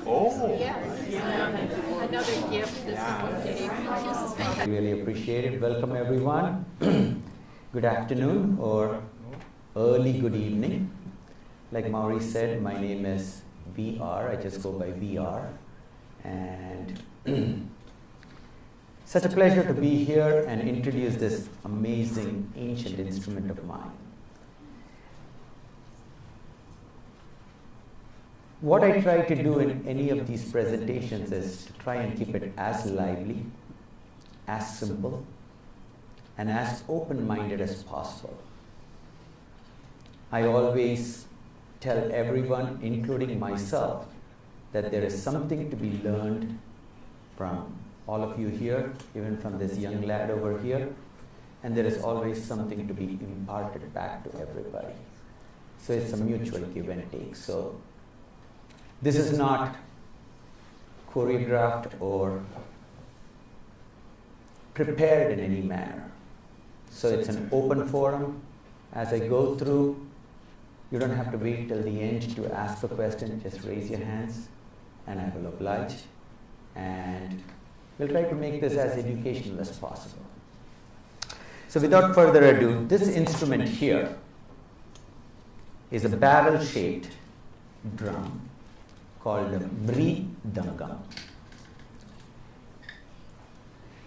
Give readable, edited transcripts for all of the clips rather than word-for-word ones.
Oh. Yeah. Another gift this I really appreciate it. Welcome everyone. Good afternoon or early good evening. Like Maurice said, my name is VR. I just go by VR. And such a pleasure to be here and introduce this amazing ancient instrument of mine. What I try to do in any of these presentations is to try and keep it as lively, as simple, and as open-minded as possible. I always tell everyone, including myself, that there is something to be learned from all of you here, even from this young lad over here, and there is always something to be imparted back to everybody. So it's a mutual give and take. So this is not choreographed or prepared in any manner. So it's an open forum. As I go through, you don't have to wait till the end to ask a question. Just raise your hands and I will oblige. And we'll try to make this as educational as possible. So without further ado, this instrument here is a barrel-shaped drum called a mridangam.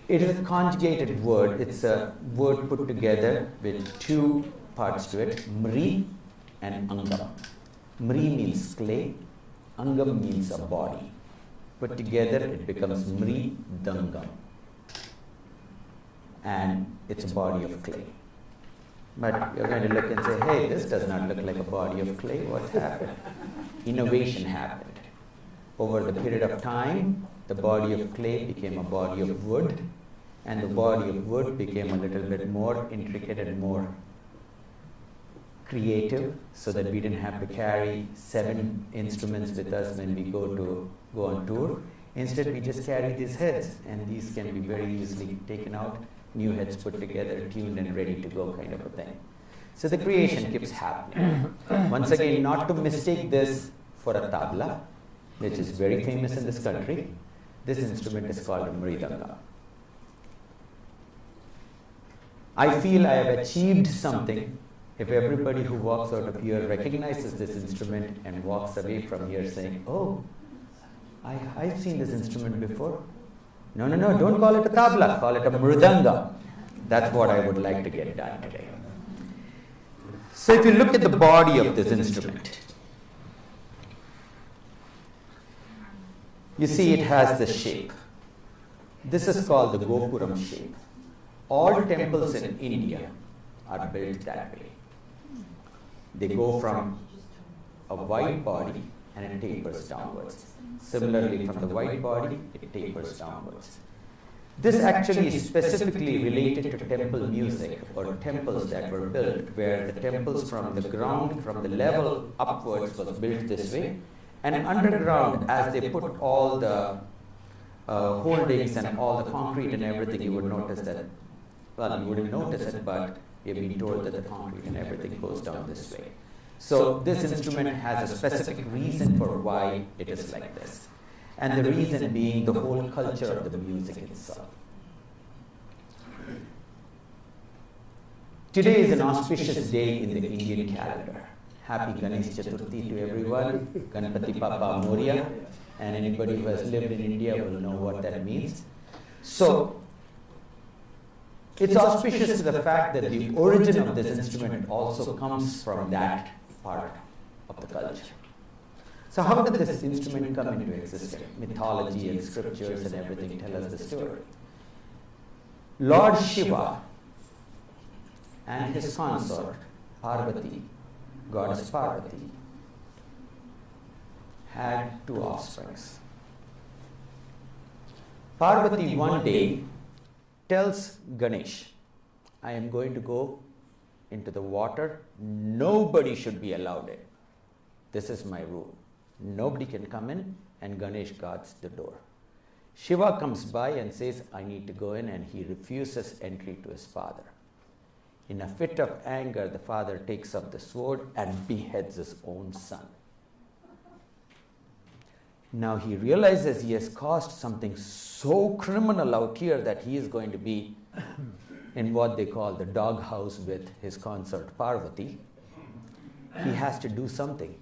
It is a conjugated word. It's a word put together with two parts to it, mri and angam. Mri means clay, angam means a body. Put together, it becomes mridangam. And it's a body of clay. But you're going to look and say, hey, this does not look like a body of clay. What's happened? Innovation happened. Over the period of time, the body of clay became a body of wood, and the body of wood became a little bit more intricate and more creative, so that we didn't have to carry 7 instruments with us when we go on tour. Instead, we just carry these heads, and these can be very easily taken out, new heads put together, tuned and ready to go kind of a thing. So the creation keeps happening. Once again, not to mistake this for a tabla, which is very famous in this country. This instrument is called a mridangam. I feel I have achieved something if everybody who walks out of here recognizes this instrument and walks away from here saying, oh, I've seen this instrument before. No, don't call it a tabla, call it a mridangam. That's what I would like to get done today. So if you look at the body of this instrument, you see it has this shape. This is called the Gopuram shape. All temples in India are built that way. They go from a wide body and it tapers downwards. Similarly, from the wide body, it tapers downwards. This actually is specifically related to temple music or temples that were built, where the temples from the ground, from the level upwards, was built this way. And underground, as they put all the holdings and all the concrete and everything, you would notice that, well, you wouldn't notice it, but you've been told that the concrete and everything goes down this way. So this instrument has a specific reason for why it is like this. And the reason being the whole culture of the music itself. Today is an auspicious day in the Indian calendar. Happy Ganesh Chaturthi to everyone, Ganpati Bappa Moria, and anybody who has lived in India will know what that means. So, it's auspicious to the fact that the origin of this instrument also comes from that part of the culture. So how did this instrument come into existence? Mythology and scriptures and everything tell us the story. Lord Shiva and his consort, Parvati, goddess Parvati, had 2 offsprings. Parvati one day tells Ganesh, I am going to go into the water. Nobody should be allowed in. This is my rule. Nobody can come in, and Ganesh guards the door. Shiva comes by and says, I need to go in, and he refuses entry to his father. In a fit of anger, the father takes up the sword and beheads his own son. Now he realizes he has caused something so criminal out here that he is going to be in what they call the doghouse with his consort Parvati. He has to do something.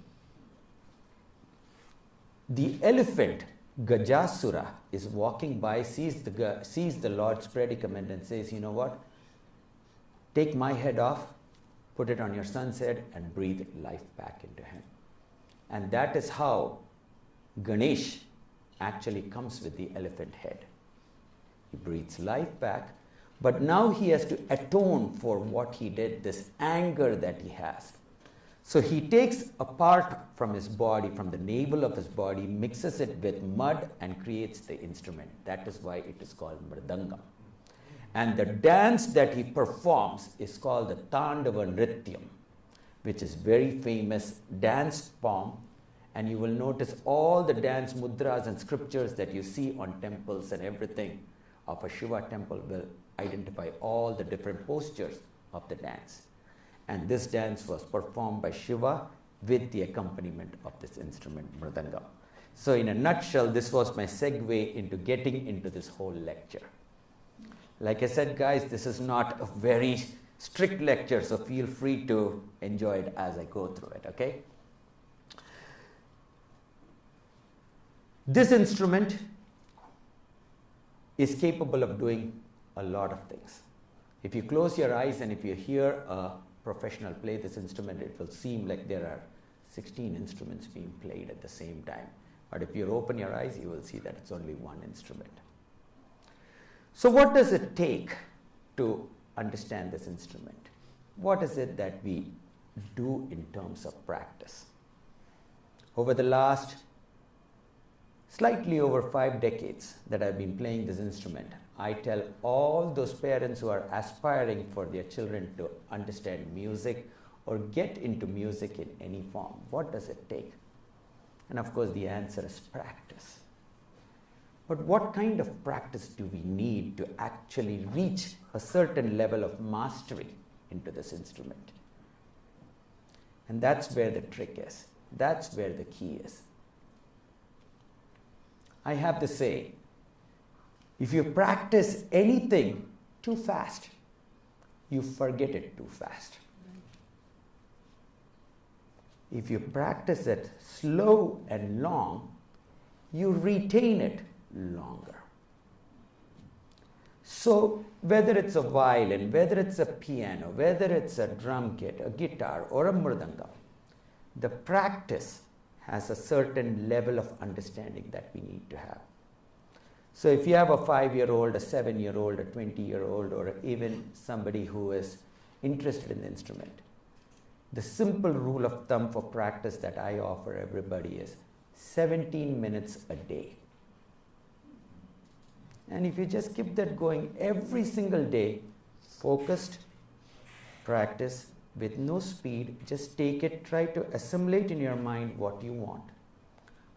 The elephant Gajasura is walking by, sees the Lord's predicament and says, you know what? Take my head off, put it on your son's head and breathe life back into him. And that is how Ganesh actually comes with the elephant head. He breathes life back, but now he has to atone for what he did, this anger that he has. So he takes a part from his body, from the navel of his body, mixes it with mud and creates the instrument. That is why it is called mridangam. And the dance that he performs is called the Tandava Nrityam, which is very famous dance form. And you will notice all the dance mudras and scriptures that you see on temples and everything of a Shiva temple will identify all the different postures of the dance. And this dance was performed by Shiva with the accompaniment of this instrument, mridangam. So in a nutshell, this was my segue into getting into this whole lecture. Like I said, guys, this is not a very strict lecture, so feel free to enjoy it as I go through it, okay? This instrument is capable of doing a lot of things. If you close your eyes and if you hear a professional play this instrument, it will seem like there are 16 instruments being played at the same time. But if you open your eyes, you will see that it's only one instrument. So what does it take to understand this instrument? What is it that we do in terms of practice? Over the last slightly over 5 decades that I've been playing this instrument, I tell all those parents who are aspiring for their children to understand music or get into music in any form, what does it take? And of course the answer is practice. But what kind of practice do we need to actually reach a certain level of mastery into this instrument? And that's where the trick is. That's where the key is. I have to say, if you practice anything too fast, you forget it too fast. If you practice it slow and long, you retain it longer. So whether it's a violin, whether it's a piano, whether it's a drum kit, a guitar or a mridangam, the practice has a certain level of understanding that we need to have. So if you have a 5-year-old, a 7-year-old, a 20-year-old, or even somebody who is interested in the instrument, the simple rule of thumb for practice that I offer everybody is 17 minutes a day. And if you just keep that going every single day, focused practice with no speed, just take it, try to assimilate in your mind what you want,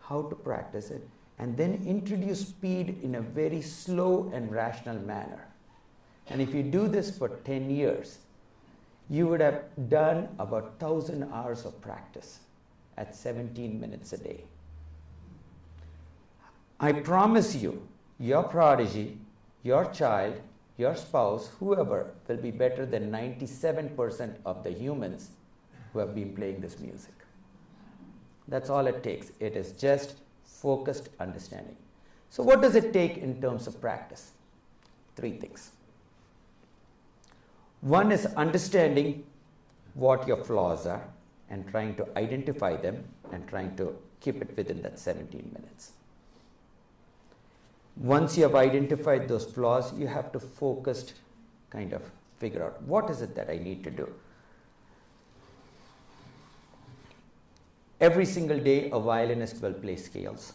how to practice it, and then introduce speed in a very slow and rational manner. And if you do this for 10 years, you would have done about 1,000 hours of practice at 17 minutes a day. I promise you, your prodigy, your child, your spouse, whoever will be better than 97% of the humans who have been playing this music. That's all it takes. It is just focused understanding. So what does it take in terms of practice? 3 things. One is understanding what your flaws are and trying to identify them and trying to keep it within that 17 minutes. Once you have identified those flaws, you have to focused kind of figure out what is it that I need to do. Every single day, a violinist will play scales.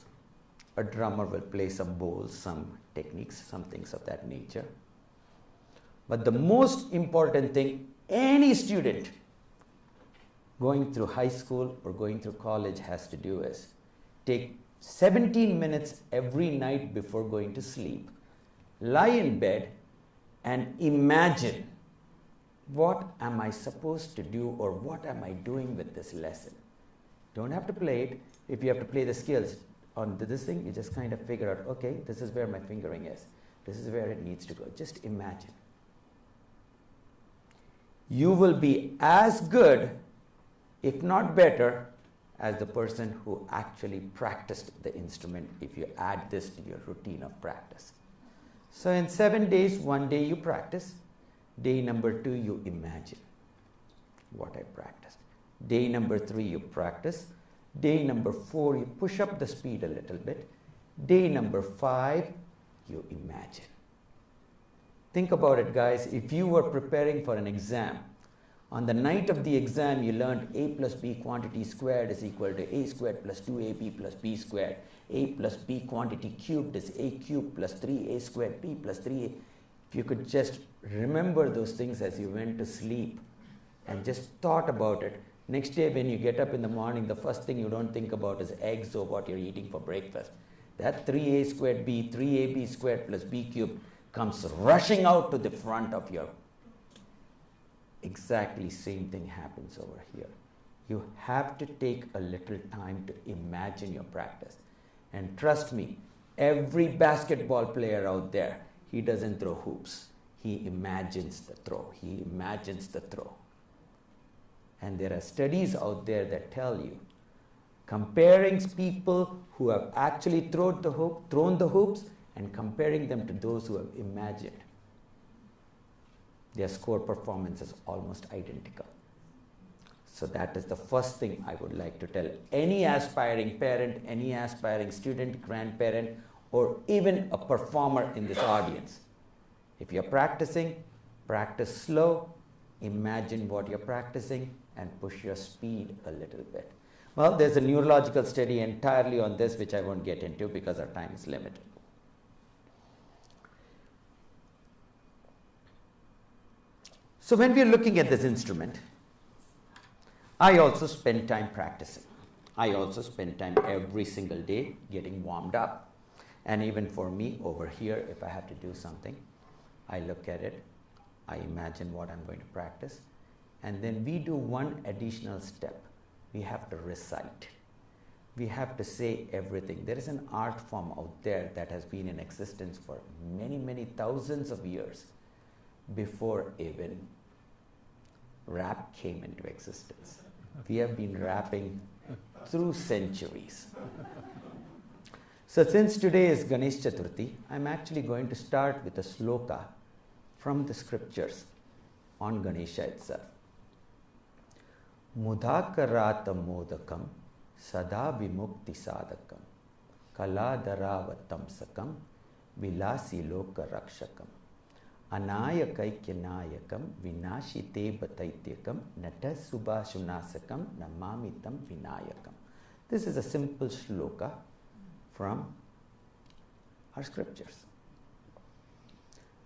A drummer will play some bowls, some techniques, some things of that nature. But the most important thing any student going through high school or going through college has to do is take 17 minutes every night before going to sleep, lie in bed and imagine, what am I supposed to do or what am I doing with this lesson? Don't have to play it. If you have to play the scales, on this thing, you just kind of figure out, okay, this is where my fingering is. This is where it needs to go. Just imagine. You will be as good, if not better, as the person who actually practiced the instrument if you add this to your routine of practice. So in 7 days, one day you practice. Day number 2, you imagine what I practiced. Day number 3, you practice. Day number 4, you push up the speed a little bit. Day number 5, you imagine. Think about it, guys. If you were preparing for an exam, on the night of the exam, you learned a plus b quantity squared is equal to a squared plus 2ab plus b squared. A plus b quantity cubed is a cubed plus 3a squared b plus 3a. If you could just remember those things as you went to sleep and just thought about it, next day when you get up in the morning, the first thing you don't think about is eggs or what you're eating for breakfast. That 3a squared b, 3ab squared plus b cubed comes rushing out to the front of your. Exactly same thing happens over here. You have to take a little time to imagine your practice. And trust me, every basketball player out there, he doesn't throw hoops. He imagines the throw. He imagines the throw. And there are studies out there that tell you, comparing people who have actually thrown the hoops and comparing them to those who have imagined, their score performance is almost identical. So that is the first thing I would like to tell any aspiring parent, any aspiring student, grandparent, or even a performer in this audience. If you're practicing, practice slow, imagine what you're practicing, and push your speed a little bit. Well, there's a neurological study entirely on this, which I won't get into because our time is limited. So when we are looking at this instrument, I also spend time practicing. I also spend time every single day getting warmed up. And even for me over here, if I have to do something, I look at it, I imagine what I'm going to practice, and then we do one additional step. We have to recite. We have to say everything. There is an art form out there that has been in existence for many, many thousands of years before even rap came into existence. We have been rapping through centuries. So since today is Ganesh Chaturthi, I'm actually going to start with a sloka from the scriptures on Ganesha itself. Mudhakarata modakam sada vimukti sadakam kaladharavatamsakam vilasi loka rakshakam anayakaikyanayakam vinashite bataityakam nata subhashunasakam namamitam vinayakam. This is a simple shloka from our scriptures.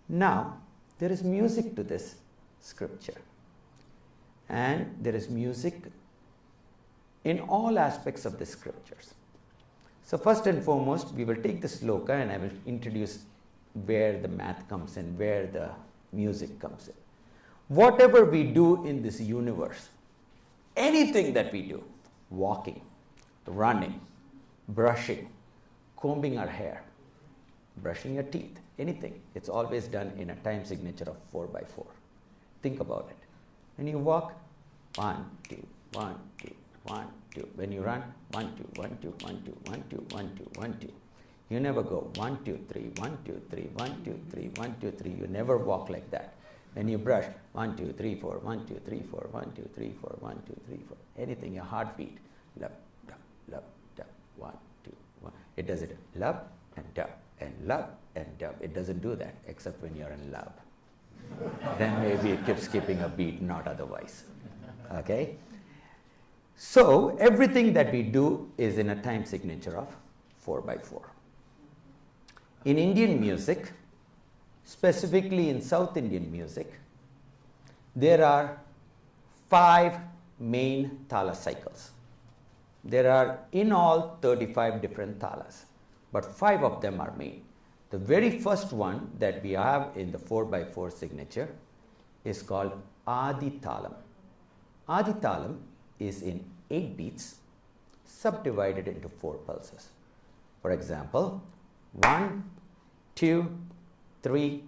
Now, there is music to this scripture, and there is music in all aspects of the scriptures. So first and foremost, we will take the sloka and I will introduce where the math comes in, where the music comes in. Whatever we do in this universe, anything that we do, walking, running, brushing, combing our hair, brushing your teeth, anything, it's always done in a time signature of 4/4. Think about it. When you walk, 1, 2, 1, 2, 1, 2. When you run, 1, 2, 1, 2, 1, 2, 1, 2, 1, 2, 1, 2. You never go 1, 2, 3, 1, 2, 3, 1, 2, 3, 1, 2, 3. You never walk like that. When you brush, 1, 2, 3, 4, 1, 2, 3, 4, 1, 2, 3, 4, 1, 2, 3, 4. Anything, your heartbeat. Love, dub, love, dub, 1, 2, 1. It does it. Love and dub and love and dub. It doesn't do that except when you're in love. Then maybe it keeps skipping a beat, not otherwise. Okay? So everything that we do is in a time signature of 4/4. In Indian music, specifically in South Indian music, there are 5 main thala cycles. There are in all 35 different thalas, but 5 of them are main. The very first one that we have in the 4/4 signature is called Adi Thalam. Adi Thalam is in 8 beats, subdivided into 4 pulses. For example, 1, 2, 3,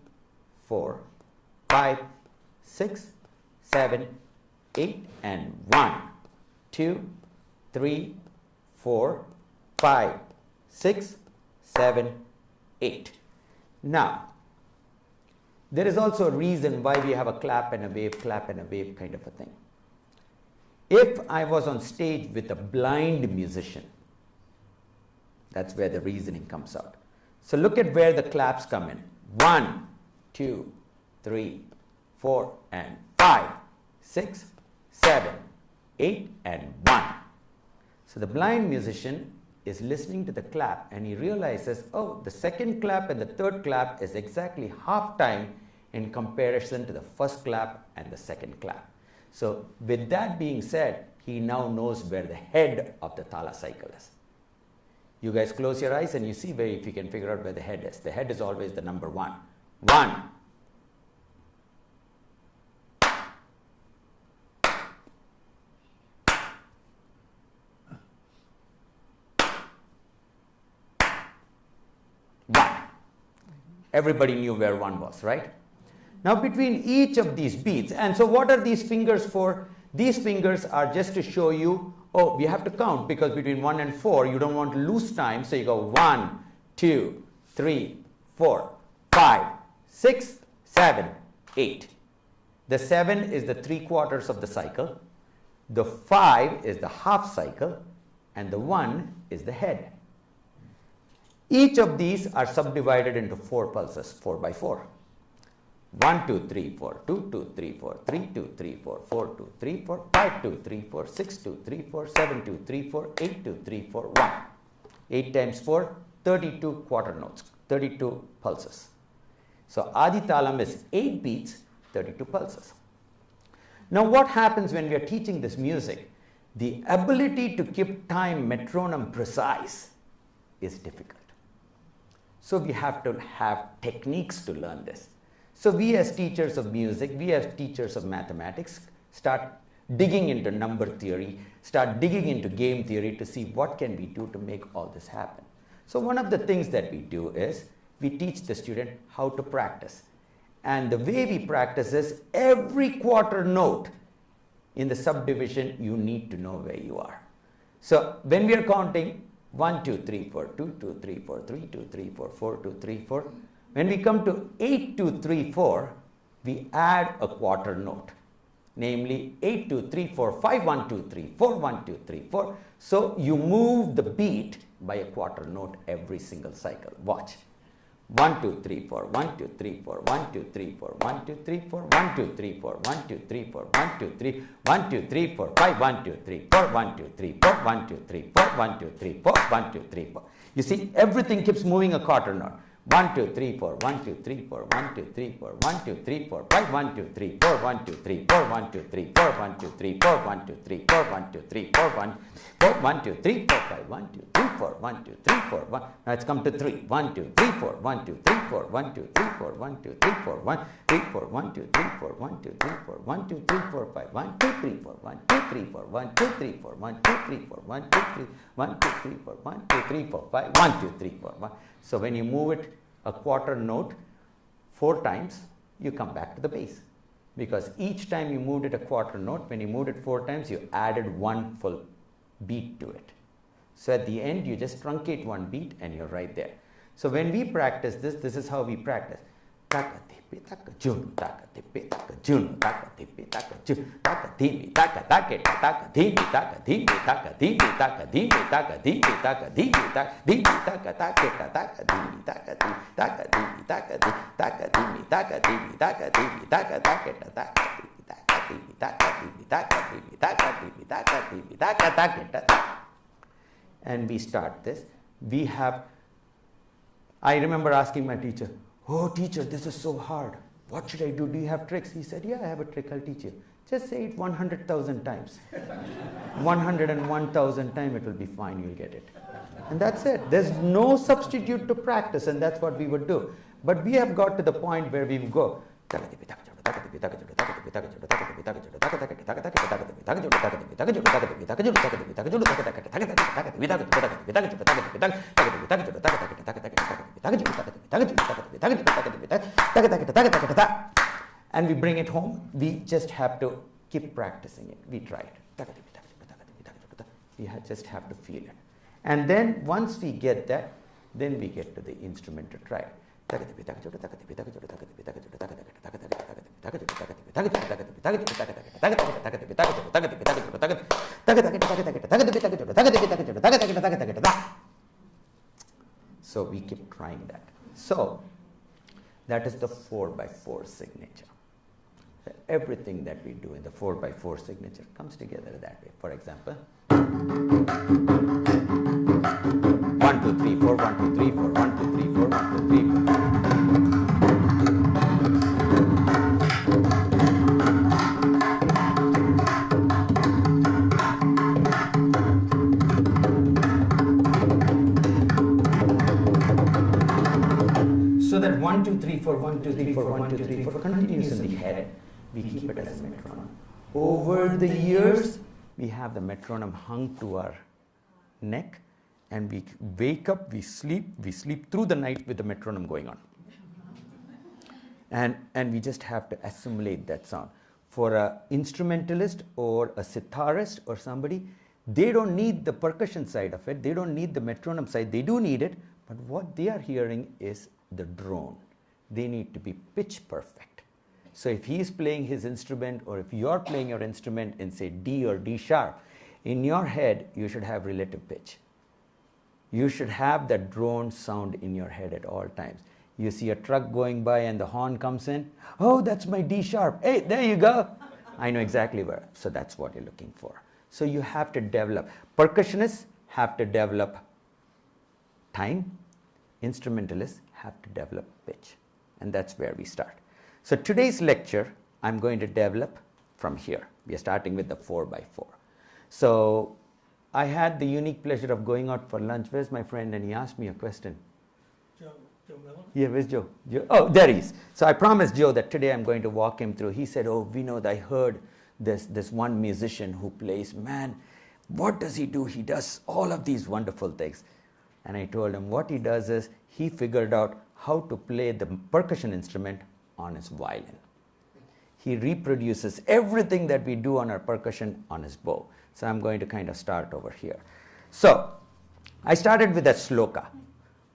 4, 5, 6, 7, 8, and 1, 2, 3, 4, 5, 6, 7, 8. Now, there is also a reason why we have a clap and a wave kind of a thing. If I was on stage with a blind musician, that's where the reasoning comes out. So look at where the claps come in. 1, 2, 3, 4, and 5, 6, 7, 8, and 1. So the blind musician is listening to the clap and he realizes, oh, the second clap and the third clap is exactly half time in comparison to the first clap and the second clap. So with that being said, he now knows where the head of the thala cycle is. You guys close your eyes and you see where, if you can figure out where the head is. The head is always the number 1. 1. Everybody knew where 1 was, right? Now between each of these beats, and so what are these fingers for? These fingers are just to show you, oh, we have to count, because between 1 and 4 you don't want to lose time, so you go 1, 2, 3, 4, 5, 6, 7, 8. The 7 is the 3/4 of the cycle, the 5 is the half cycle, and the 1 is the head. Each of these are subdivided into 4 pulses, 4 by 4. 1, 2, 3, 4, 2, 2, 3, 4, 3, 2, 3, 4, 4, 2, 3, 4, 5, 2, 3, 4, 6, 2, 3, 4, 7, 2, 3, 4, 8, 2, 3, 4, 1. 8 times 4, 32 quarter notes, 32 pulses. So Adi Talam is 8 beats, 32 pulses. Now what happens when we are teaching this music? The ability to keep time metronome precise is difficult. So we have to have techniques to learn this. So we as teachers of music, we as teachers of mathematics start digging into number theory, start digging into game theory to see what can we do to make all this happen. So one of the things that we do is we teach the student how to practice. And the way we practice is every quarter note in the subdivision, you need to know where you are. So when we are counting 1, 2, 3, 4, 2, 2, 3, 4, 3, 2, 3, 4, 4, 2, 3, 4. When we come to 8, 2, 3, 4, we add a quarter note, namely 8, 2, 3, 4, 5, 1, 2, 3, 4, 1, 2, 3, 4. So you move the beat by a quarter note every single cycle. Watch. 1, 2, 3, 4, 1, 2, 3, 4, 1, 2, 3, 4, 1, 2, 3, 4, 1, 2, 3, 4, 1, 2, 3, 4, 1, 2, 3, 1, 2, 3, 4, 5, 1, 2, 3, 4, 1, 2, 3, 4, 1, 2, 3, 4, 1, 2, 3, 4, 1, 2, 3, 4. You see, everything keeps moving a quarter note. 1, 2, 3, 4, 1, 2, 3, 4, 1, 2, 3, 4, 1, 2, 3, 4, 5, 1, 2, 3, 4, 1, 2, 3, 4, 1, 2, 3, 4, 1, 2, 3, 4, 1, 2, 3, 4, 1, 2, 3, 4, 1, 4, 1, 2, 3, 4, 5, 1, 2, 3, 4, 1, 2, 3, 4, 1. Now it's come to 3. 1, 2, 3, 4, 1, 2, 3, 4, 1, 2, 3, 4, 1, 2, 3, 4, 1, 3, 4, 1, 2, 3, 4, 1, 2, 3, 4, 1, 2, 3, 4, 5, 1, 2, 3, 4, 1, 2, 3, 4, 1, 2, 3, 4, 1, 2, 3, 4, 1, 2, 3, 1, 2, 3, 4, 1, 2, 3, 4, 5, 1, 2, 3, 4, 1. So when you move it a quarter note 4 times, you come back to the bass. Because each time you moved it a quarter note, when you moved it 4 times, you added 1 full beat to it. So at the end, you just truncate 1 beat and you're right there. So when we practice this, this is how we practice. Taka tipi taka jun, taka tipi taka jun, taka tipi taka jun, taka dhimi taka take taka dhimi taka dhimi taka dhimi taka dhimi taka dhimi taka dhimi taka dhimi taka take taka dhimi taka dhimi taka dhimi taka dhimi taka dhimi taka dhimi taka dhimi taka take taka dhimi taka dhimi taka dhimi taka dhimi taka dhimi taka taka. And we start this. We have. I remember asking my teacher, "Oh, teacher, this is so hard. What should I do? Do you have tricks?" He said, "Yeah, I have a trick. I'll teach you. Just say it 100,000 times. 101,000 times, it will be fine. You'll get it." And that's it. There's no substitute to practice, and that's what we would do. But we have got to the point where we would go, taka And we bring it home. We just have to keep practicing it. We try it. We just have to feel it. And then once we get that, then we get to the instrument to try it. So we keep trying that. So that is the 4/4 signature. Everything that we do in the 4/4 signature comes together that way. For example, 1 2 3 4 1 2 3 4 1 2 3 4 1 2 3 4. So that 1 2 3 4 1 2 3 4 1 2 3 4 continues in the head. We keep it as a metronome. Over the years, we have the metronome hung to our neck, and we wake up, we sleep through the night with the metronome going on. And we just have to assimilate that sound. For an instrumentalist or a sitarist or somebody, they don't need the percussion side of it, they don't need the metronome side, they do need it, but what they are hearing is the drone. They need to be pitch perfect. So if he is playing his instrument, or if you are playing your instrument in say D or D sharp, in your head you should have relative pitch. You should have that drone sound in your head at all times. You see a truck going by and the horn comes in, oh, that's my D sharp, hey, there you go. I know exactly where. So that's what you're looking for. So you have to develop. Percussionists have to develop time. Instrumentalists have to develop pitch. And that's where we start. So today's lecture, I'm going to develop from here. We are starting with the 4/4. So I had the unique pleasure of going out for lunch. Where's my friend? And he asked me a question. Joe Miller? Yeah, where's Joe? Oh, there he is. So I promised Joe that today I'm going to walk him through. He said, oh, Vinod, I heard this one musician who plays, man, what does he do? He does all of these wonderful things. And I told him what he does is he figured out how to play the percussion instrument on his violin. He reproduces everything that we do on our percussion on his bow. So I'm going to kind of start over here. So I started with a sloka.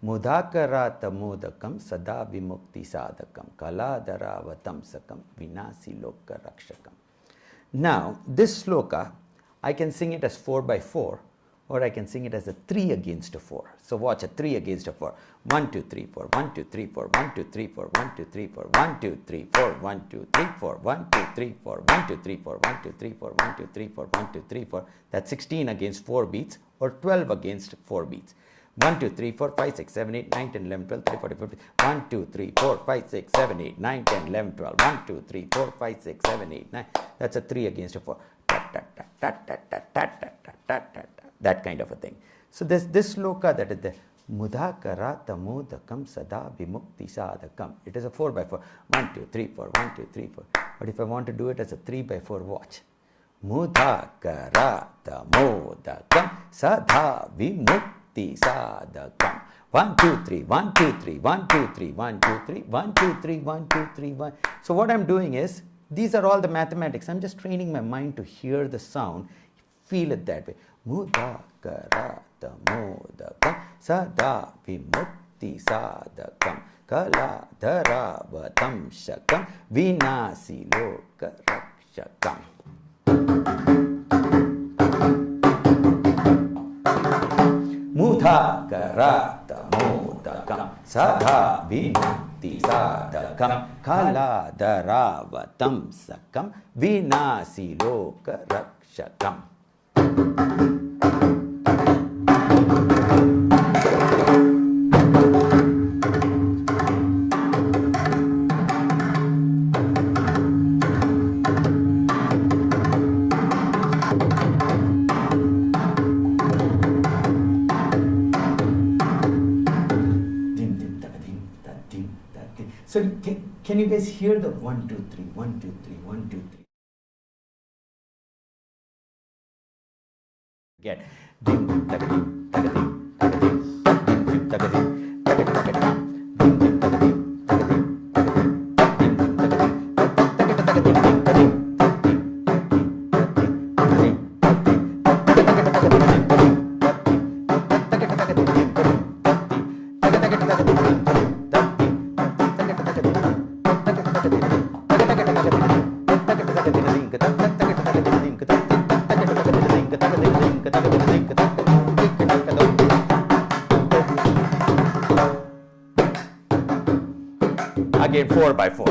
Mudhakarata mudakam sada vimukti sadakam kaladharavatam sakam vinasi loka rakshakam. Now this sloka, I can sing it as 4/4, or I can sing it as a 3 against a 4. So watch a 3 against a 4. 1 2 3 4 1 2 3 4 1 2 3 4 1 2 3 4 1 2 3 4 1 2 3 4 1 2 3 4 1 2 3 4 1 2 3 4 1 2 3 4 1 2 3 4. That's 16 against 4 beats, or 12 against 4 beats. 1 2 3 4 5 6 7 8 9 10 11 12 13 14 15. 1 2 3 4 5 6 7 8 9 10 11 12. 1 2 3 4 5 6 7 8 9. That's a 3 against a 4. That kind of a thing. So this sloka, that is the Mudhakarata mudakam sada vimukti sadakam. It is a 4/4. 1 2 3 4 1 2 3 4. But if I want to do it as a 3/4, watch. Mudhakarata mudakam sada vimukti sadakam. 1 2 3 1 2 3 1 2 3 1 2 3 1 2 3 1 2 3 1. So what I'm doing is, these are all the mathematics. I'm just training my mind to hear the sound, feel it that way. Mudhakarata mudakam sada vimukti sadakam kaladharavatam shakam vinasi loka rakshakam. Mudhakarata mudakam sada vimukti sadakam kaladharavatam sakam vinasi loka rakshakam. So can you guys hear the 1, 2, 3, 1, 2, 3, 1, 2, 3? Get dim dim tagadim tagadim tagadim dim dim tagadim tagadim tagadim dim dim tagadim tagadim tagadim dim dim tagadim tagadim tagadim again 4 by 4.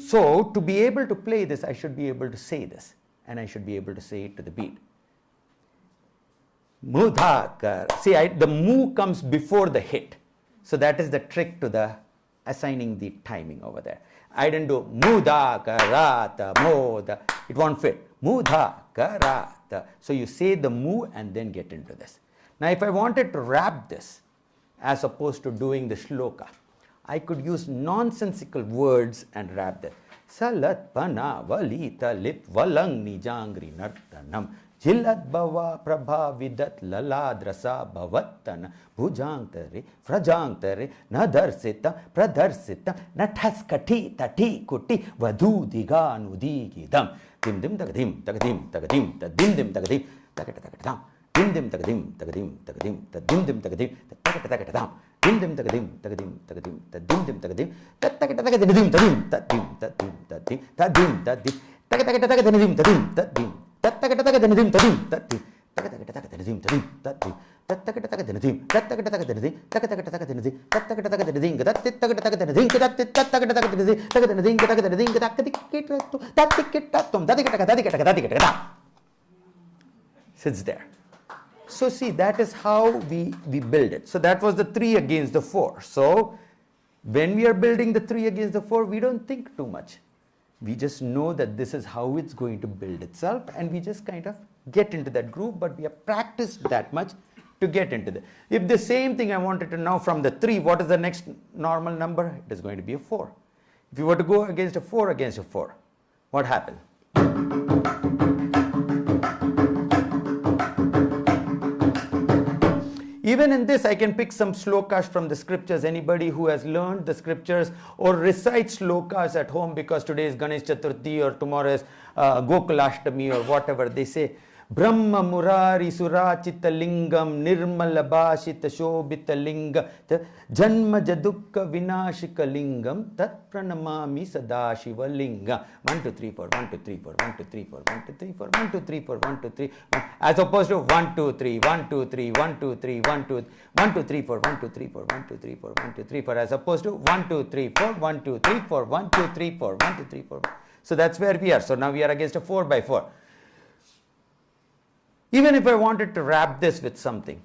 So to be able to play this, I should be able to say this, and I should be able to say it to the beat. Mudhakar. See, the mu comes before the hit. So that is the trick to the assigning the timing over there. I didn't do mudhakarata, moda. It won't fit. Mudhakarata. So you say the mu and then get into this. Now if I wanted to rap this, as opposed to doing the shloka, I could use nonsensical words and rap that. Salat pana valita lit valang nijangri nartanam jilad bhava prabha vidat laladrasa bhavattana bhujangtare frajangtare nadarsita pradarsita nathaskati tati kuti vadhudiganudikidam dim dim tagadim tagadim tagadim tadim dim tagadim tagatam dim dim tagadim tagadim tagadim tadim dim tagadim tagatam dim dim tagadim tagadim tagadim tadim dim tagadim tagadim tadim tadim tadim tadim tadim tadim tagadim tadim tadim tattakattakatanadim tadim tadim tattakattakatanadim tadim tadim tattakattakatanadim tattakattakatanadim tattakattakatanadim tattakattakatanadim tattakattakatanadim tattakattakatanadim tattakattakatanadim sits there. So see, that is how we build it. So that was the 3 against the 4. So when we are building the 3 against the 4, we don't think too much. We just know that this is how it's going to build itself, and we just kind of get into that groove, but we have practiced that much to get into that. If the same thing I wanted to know from the 3, what is the next normal number? It is going to be a 4. If you were to go against a 4 against a 4, what happened? Even in this, I can pick some slokas from the scriptures. Anybody who has learned the scriptures or recites slokas at home, because today is Ganesh Chaturthi or tomorrow is Gokulashtami or whatever, they say, Brahma Murari Surachita Lingam Nirmala Bhashita Shobhita Linga Janma Jadukka Vinashika Lingam Tat Pranamami Sadashiva Linga. 1, 2, 3, 4, 1, 2, 3, 4, 1, 2, 3, 4, 1, 2, 3, 4, 1, 2, 3, 4, 1, 2, 3, 1, as opposed to 1, 2, 3, 1, 2, 3, 1, 2, 3, 1, 2, 1, 2, 3, 4, 1, 2, 3, 4, 1, 2, 3, 4, 1, 2, 3, 4, as opposed to 1, 2, 3, 4, 1, 2, 3, 4, 1, 2, 3, 4, 1, 2, 3, 4. So that's where we are. So now we are against a 4 by 4. Even if I wanted to wrap this with something,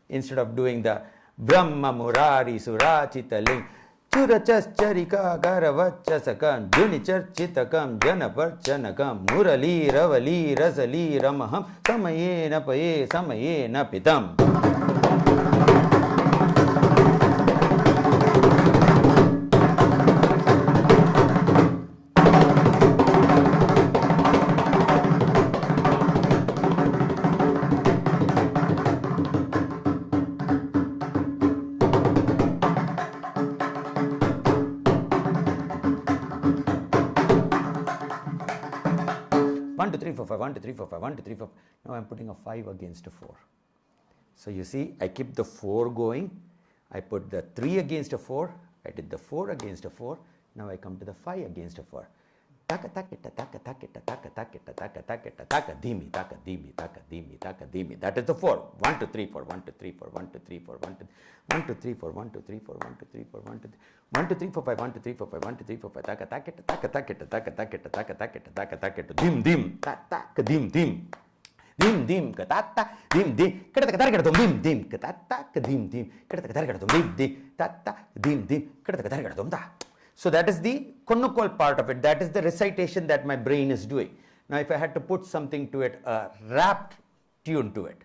instead of doing the Brahma Murari Surachita Ling Churachacharika Garavachasakam Junicharchitakam Janaparchanakam Murali Ravali Rasali Ramaham Samayena Paye Samayena Pitam. 1, 2, 3, 4, 5, 1, 2, 3, 4, 5, 1, 2, 3, 4. Now I'm putting a 5 against a 4. So you see, I keep the 4 going. I put the 3 against a 4. I did the 4 against a 4. Now I come to the 5 against a 4. Taka takita taka takita taka takita taka takita taka dimi taka dimi taka dimi taka dimi. That is the 4. 1, 2, 3, 4, 1, 2, 3, 4, 1, 2, 3, 4, 1, 2, 1, 2, 3, 4, 1, 2, 3, 4, 1, 2, 3, 4, 1, 2, 1, 2, 3, 4, 5, 1, 2, 3, 4, 5, 1, 2, 3, 4, 5, taka takita taka takita taka takita taka takita taka takita dim dim taka dim dim. Dim dim katata dim dim katata katata dim dim katata dim dim katata katata dim dim tata dim dim katata katata da. So that is the konnukol part of it. That is the recitation that my brain is doing. Now if I had to put something to it, a rap tune to it,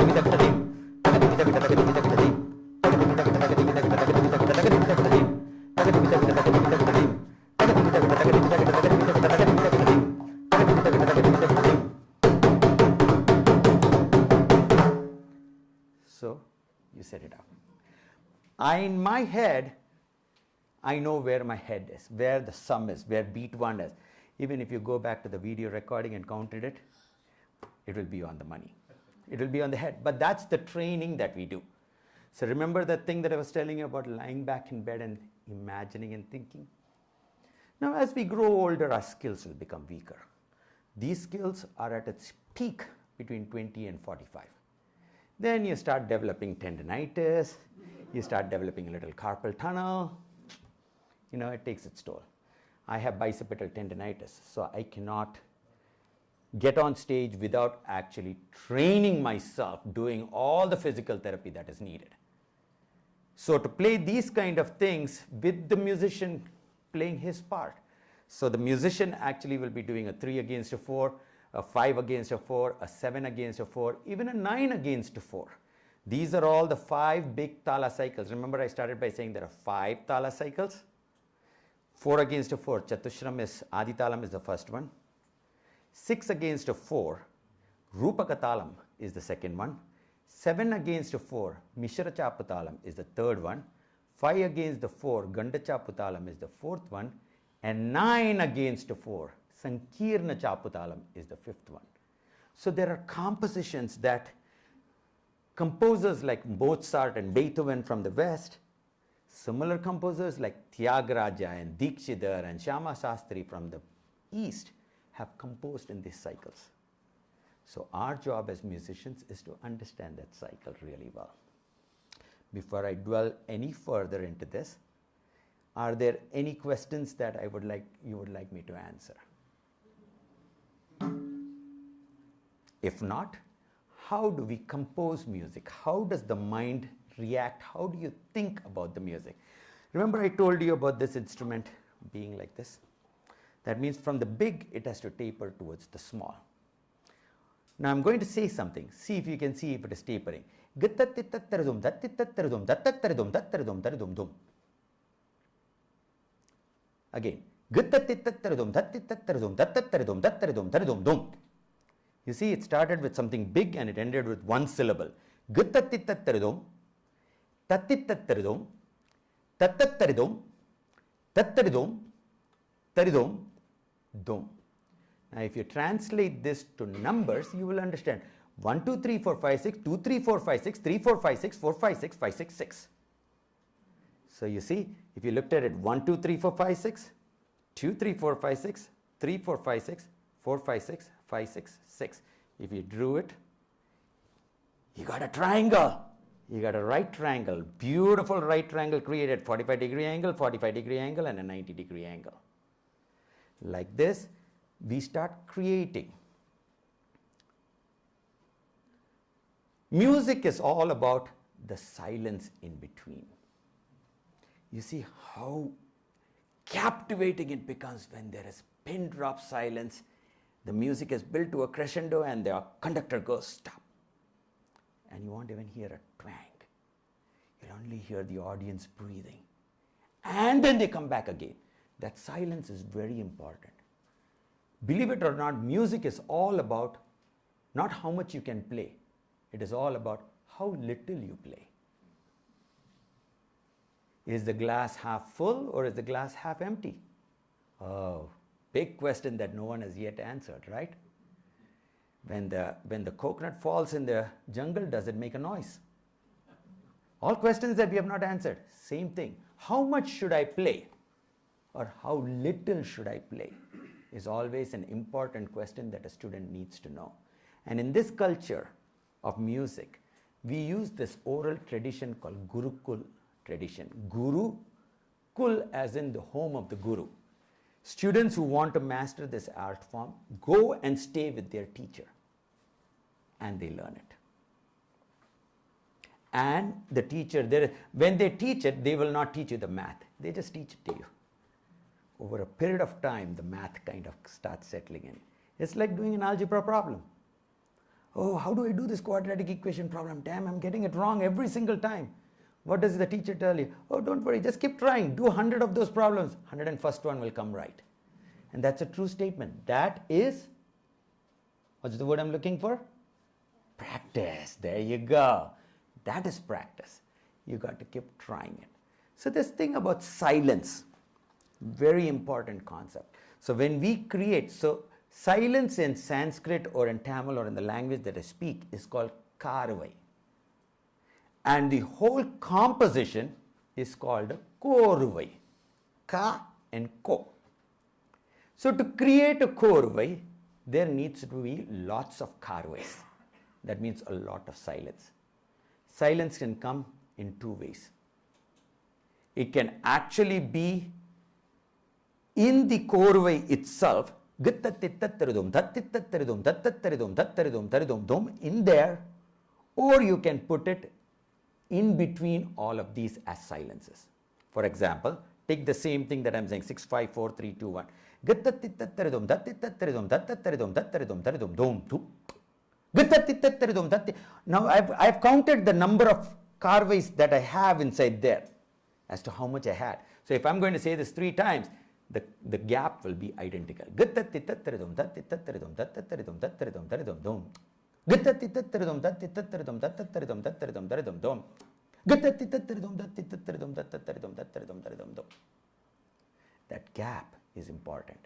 So you set it up. In my head, I know where my head is, where the sum is, where beat 1 is. Even if you go back to the video recording and counted it, it will be on the money. It will be on the head. But that's the training that we do. So remember that thing that I was telling you about lying back in bed and imagining and thinking? Now as we grow older, our skills will become weaker. These skills are at its peak between 20 and 45. Then you start developing tendinitis, you start developing a little carpal tunnel. It takes its toll. I have bicipital tendinitis, so I cannot get on stage without actually training myself, doing all the physical therapy that is needed. So to play these kind of things with the musician playing his part. So the musician actually will be doing a 3 against a 4, a 5 against a 4, a 7 against a 4, even a 9 against a 4. These are all the 5 big tala cycles. Remember I started by saying there are 5 tala cycles. 4 against a 4, Chatushram is, Aditalam is the first one. 6 against a 4, Rupakatalam is the second one. 7 against a 4, Mishrachaputalam is the third one. 5 against the 4, Gandachaputalam is the fourth one. And 9 against a 4, Sankirna Chaputalam is the fifth one. So there are compositions that composers like Mozart and Beethoven from the West, similar composers like Tyagaraja and Dikshidhar and Shyama Shastri from the East have composed in these cycles. So our job as musicians is to understand that cycle really well. Before I dwell any further into this, are there any questions that you would like me to answer? If not, how do we compose music? How does the mind react? How do you think about the music? Remember I told you about this instrument being like this? That means from the big, it has to taper towards the small. Now I'm going to say something. See if you can see if it is tapering. Again. You see, it started with something big and it ended with one syllable. Guttattitattaridum, tattitattaridum, tattattaridum, tattaridum, taridum, dum. Now, if you translate this to numbers, you will understand 1, 2, 3, 4, 5, 6, 2, 3, 4, 5, 6, 3, 4, 5, 6, 4, 5, 6, 5, 6, 6. So you see, if you looked at it 1, 2, 3, 4, 5, 6, 2, 3, 4, 5, 6, 3, 4, 5, 6, 4, 5, 6, 5, 6, 6. If you drew it, you got a triangle. You got a right triangle. Beautiful right triangle created 45-degree angle, 45-degree angle, and a 90-degree angle. Like this, we start creating. Music is all about the silence in between. You see how captivating it becomes when there is pin drop silence. The music is built to a crescendo and the conductor goes stop. And you won't even hear a twang. You'll only hear the audience breathing. And then they come back again. That silence is very important. Believe it or not, music is all about not how much you can play. It is all about how little you play. Is the glass half full or is the glass half empty? Oh, big question that no one has yet answered, right? When the coconut falls in the jungle, does it make a noise? All questions that we have not answered. Same thing. How much should I play? Or how little should I play? Is always an important question that a student needs to know. And in this culture of music, we use this oral tradition called Gurukul tradition. Guru, Kul as in the home of the Guru. Students who want to master this art form go and stay with their teacher and they learn it. And the teacher, when they teach it, they will not teach you the math. They just teach it to you. Over a period of time, the math kind of starts settling in. It's like doing an algebra problem. Oh, how do I do this quadratic equation problem? Damn, I'm getting it wrong every single time. What does the teacher tell you? Oh, don't worry, just keep trying. Do 100 of those problems. 101st one will come right. And that's a true statement. That is, what's the word I'm looking for? Practice. There you go. That is practice. You got to keep trying it. So this thing about silence, very important concept. So when we create, so silence in Sanskrit or in Tamil or in the language that I speak is called karvai. And the whole composition is called a korvai. Ka and ko. So to create a korvai, there needs to be lots of karvais. That means a lot of silence. Silence can come in two ways. It can actually be in the korvai itself, Gittattittattiridum, tattittattiridum, tattattaridum, tattaridum, taridum, dum in there, or you can put it in between all of these as silences. For example, take the same thing that I'm saying, 6, 5, 4, 3, 2, 1. Gittattittattiridum, tattittattiridum, tattattaridum, tattaridum, taridum, dum, dum. Gittattittattiridum, tatti. Now I've counted the number of carveys that I have inside there as to how much I had. So if I'm going to say this 3 times, the gap will be identical. Gittattittattiridum, tattittattiridum, tattattaridum, tattaridum, taridum, dum. Gittattittattiridum, tattittattiridum, tattattaridum, tattaridum, taridum, dum. Gittattittattiridum, tattittattiridum, tattattaridum, tattaridum, taridum, dum. That gap is important.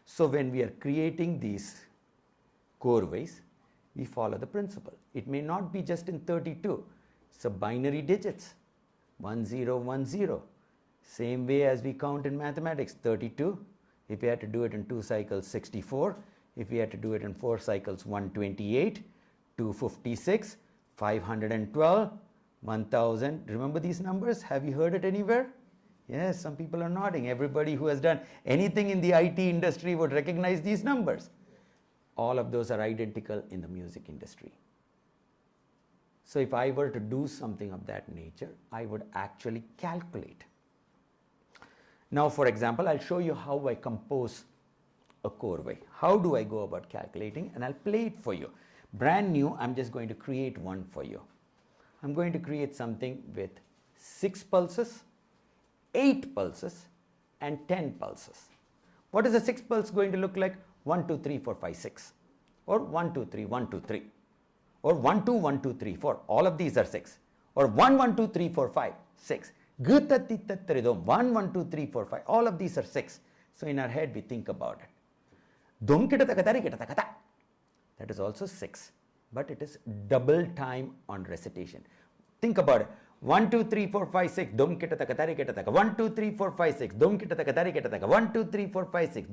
So when we are creating these choreways, we follow the principle. It may not be just in 32. So binary digits, 1, 0, 1, 0. Same way as we count in mathematics, 32. If we had to do it in 2 cycles, 64. If we had to do it in 4 cycles, 128, 256, 512, 1000. Remember these numbers? Have you heard it anywhere? Yes, some people are nodding. Everybody who has done anything in the IT industry would recognize these numbers. All of those are identical in the music industry. So if I were to do something of that nature, I would actually calculate. Now, for example, I'll show you how I compose a chorway. How do I go about calculating? And I'll play it for you. Brand new, I'm just going to create one for you. I'm going to create something with 6 pulses, 8 pulses, and 10 pulses. What is a 6 pulse going to look like? 1, 2, 3, 4, 5, 6. Or 1, 2, 3, 1, 2, 3. Or 1, 2, 1, 2, 3, 4. All of these are 6. Or 1, 1, 2, 3, 4, 5, 6. 1, 1, 2, 3, 4, 5. All of these are 6. So in our head we think about it. That is also 6. But it is double time on recitation. Think about it. 1, 2, 3, 4, 5, 6. 1, 2, 3, 4, 5, 6. 1, 2, 3, 4, 5, 6.